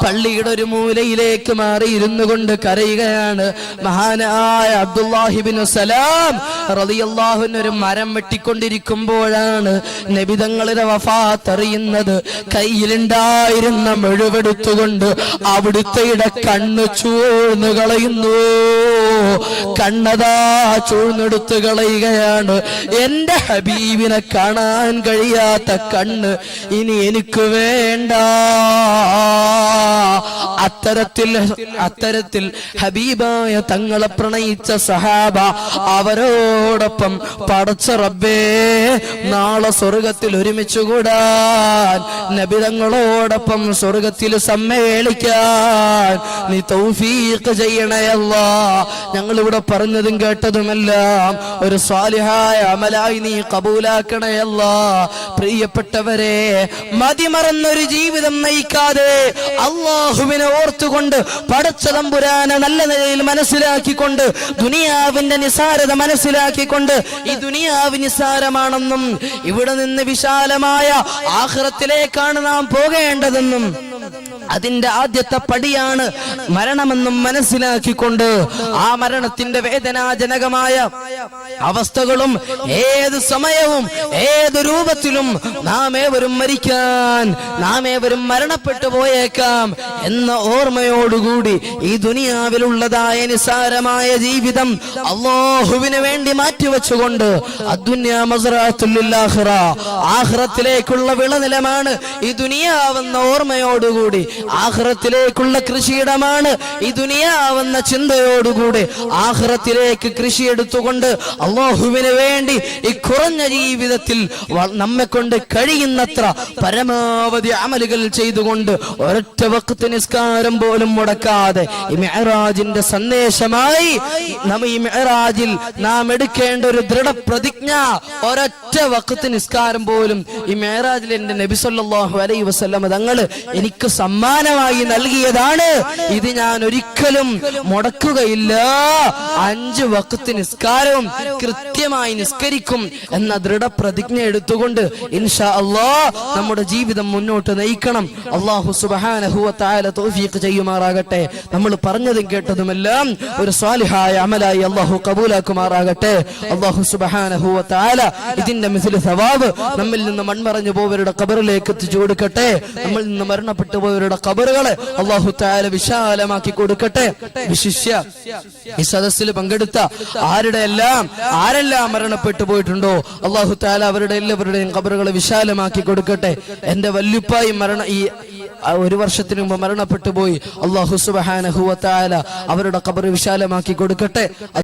പള്ളിയുടെ ഒരു മൂലയിലേക്ക് മാറി ഇരുന്നു കൊണ്ട് കരയുകയാണ്. മഹാനായ അബ്ദുല്ലാഹി ഇബ്നു സലാം റളിയല്ലാഹു അൻഹു ഒരു മരം വെട്ടിക്കൊണ്ടിരിക്കുമ്പോഴാണ് നബി തങ്ങളുടെ വഫാത്ത് അറിയുന്നത്. കയ്യിലുണ്ടായിരുന്ന മെഴുവെടുത്തുകൊണ്ട് അവിടുത്തെ കണ്ണ് ചൂഴ്ന്നു കളയുന്നു. കണ്ണതാ ചൂഴ്ന്നെടുത്ത് കളയുകയാണ്. എന്റെ ഹബീബിനെ കാണാൻ കഴിയാത്ത കണ്ണ് ഇനി എനിക്ക് വേണ്ട. അത്തരത്തിൽ ഹബീബായ തങ്ങളെ പ്രണയിച്ച സഹാബ അവരോടൊപ്പം പടച്ച റബ്ബേ നാളെ സ്വർഗത്തിൽ ഒരുമിച്ച് കൂടാൻ, നബി തങ്ങളോടൊപ്പം സ്വർഗത്തിൽ സമ്മേളിക്കാൻ നീ തൗഫീഖ് ചെയ്യണേ അല്ലാഹ്. ഞങ്ങൾ ഇവിടെ പറഞ്ഞതും കേട്ടതുമെല്ലാം ഒരു സ്വാലിഹായ അമലായി നീ കബൂലാക്കണേ അല്ലാഹ്. പ്രിയപ്പെട്ടവരെ, മതിമറന്നൊരു ജീവിതം നയിക്കാതെ അല്ലാഹുവിനെ ഓർത്തുകൊണ്ട് പടച്ച തമ്പുരാനെ നല്ല നിലയിൽ മനസ്സിലാക്കിക്കൊണ്ട് ദുനിയാവിന്റെ നിസാരത മനസ്സിലാക്കിക്കൊണ്ട് ഈ ദുനിയാവ് നിസാരമാണെന്നും ഇവിടെ നിന്ന് വിശാലമായ ആഖിറത്തിലേക്കാണ് നാം പോകേണ്ടതെന്നും അതിന്റെ ആദ്യത്തെ പടിയാണ് മരണമെന്നും മനസ്സിലാക്കിക്കൊണ്ട് ആ മരണത്തിന്റെ വേദനാജനകമായ അവസ്ഥകളും ഏത് സമയവും ഏത് രൂപത്തിലും നാം ഏവരും മരിക്കാൻ, നാം ഏവരും മരണപ്പെട്ടു പോയേക്കാം എന്ന ഓർമ്മയോടുകൂടി ഈ ദുനിയാവിലുള്ളതായ നിസാരമായ ജീവിതം അല്ലാഹുവിന് വേണ്ടി മാറ്റിവെച്ചുകൊണ്ട് അദ്ദുന്യാ മസ്റഅത്തുൽ ലിൽ ആഖിറ, ആഖിറത്തിലേക്കുള്ള വിളനിലമാണ് ഈ ദുനിയാവെന്ന ഓർമ്മയോടുകൂടി ആഖിറത്തിലേക്കുള്ള കൃഷിയിടമാണ്. ഈ ദുനിയാവെന്ന ചിന്തയോടുകൂടെ ആഖിറത്തിലേക്ക് കൃഷി എടുത്തുകൊണ്ട് അല്ലാഹുവിന് വേണ്ടി ഈ കുറഞ്ഞ ജീവിതത്തിൽ നമ്മെ കൊണ്ട് കഴിയുന്നത്ര പരമാവധി അമലുകൾ ചെയ്തുകൊണ്ട് ഒരൊറ്റ വഖ്ത് നിസ്കാരം പോലും മുടക്കാതെ ഈ മിഅ്റാജിന്റെ സന്ദേശമായി ഈ മിഅ്റാജിൽ നാം എടുക്കേണ്ട ഒരു ദൃഢപ്രതിജ്ഞ, ഒരൊറ്റ വഖ്ത് നിസ്കാരം പോലും ഈ മിഅ്റാജിൽ എന്റെ നബി സല്ലല്ലാഹു അലൈഹി വസല്ലം തങ്ങൾ എനിക്ക് സമ്മാനമായി നൽകിയതാണ്. ഇത് ഞാൻ ഒരിക്കലും മുടക്കുകയില്ല. 5 വഖ്ത് നിസ്കാരവും കൃത്യമായി നിസ്കരിക്കും എന്ന ദൃഢപ്രതിജ്ഞ എടുത്തുകൊണ്ട് ഇൻഷാ അല്ലാഹ് നമ്മുടെ ജീവിതം മുന്നോട്ട് നയിക്കണം. അല്ലാഹു സുബ്ഹാനഹു വ തആല തൗഫീഖ് ചെയ്യുമാറാകട്ടെ. നമ്മൾ പറഞ്ഞതും കേട്ടതുമെല്ലാം ഒരു സ്വാലിഹായ അമലായി അല്ലാഹു കബൂലാക്കുമാറാകട്ടെ. അല്ലാഹു സുബ്ഹാനഹു വ തആല ഇതിന്റെ മിസ്ലു സവാബ് നമ്മിൽ നിന്ന് മൺമറഞ്ഞു പോയവരുടെ ഖബറിലേക്ക് എത്തിച്ചു കൊടുക്കട്ടെ. നമ്മിൽ നിന്ന് മരണപ്പെട്ടു പോയവരുടെ ഖബറുകളെ അല്ലാഹു തആല വിശാലമാക്കി കൊടുക്കട്ടെ. വിശിഷ്യ ഈ സദസ്സിൽ പങ്കെടുത്ത ആരെല്ലാം മരണപ്പെട്ടു പോയിട്ടുണ്ടോ അല്ലാഹു തആല അവരുടെ എല്ലാവരുടെയും ഖബറുകളെ വിശാലമാക്കി കൊടുക്കട്ടെ. എന്റെ വല്യുപ്പായി ഈ 1 വർഷത്തിന് മുമ്പ് മരണപ്പെട്ടു പോയി. അല്ലാഹു സുബ്ഹാനഹു വ തആല അവരുടെ ഖബർ വിശാലമാക്കി കൊടുക്കട്ടെ.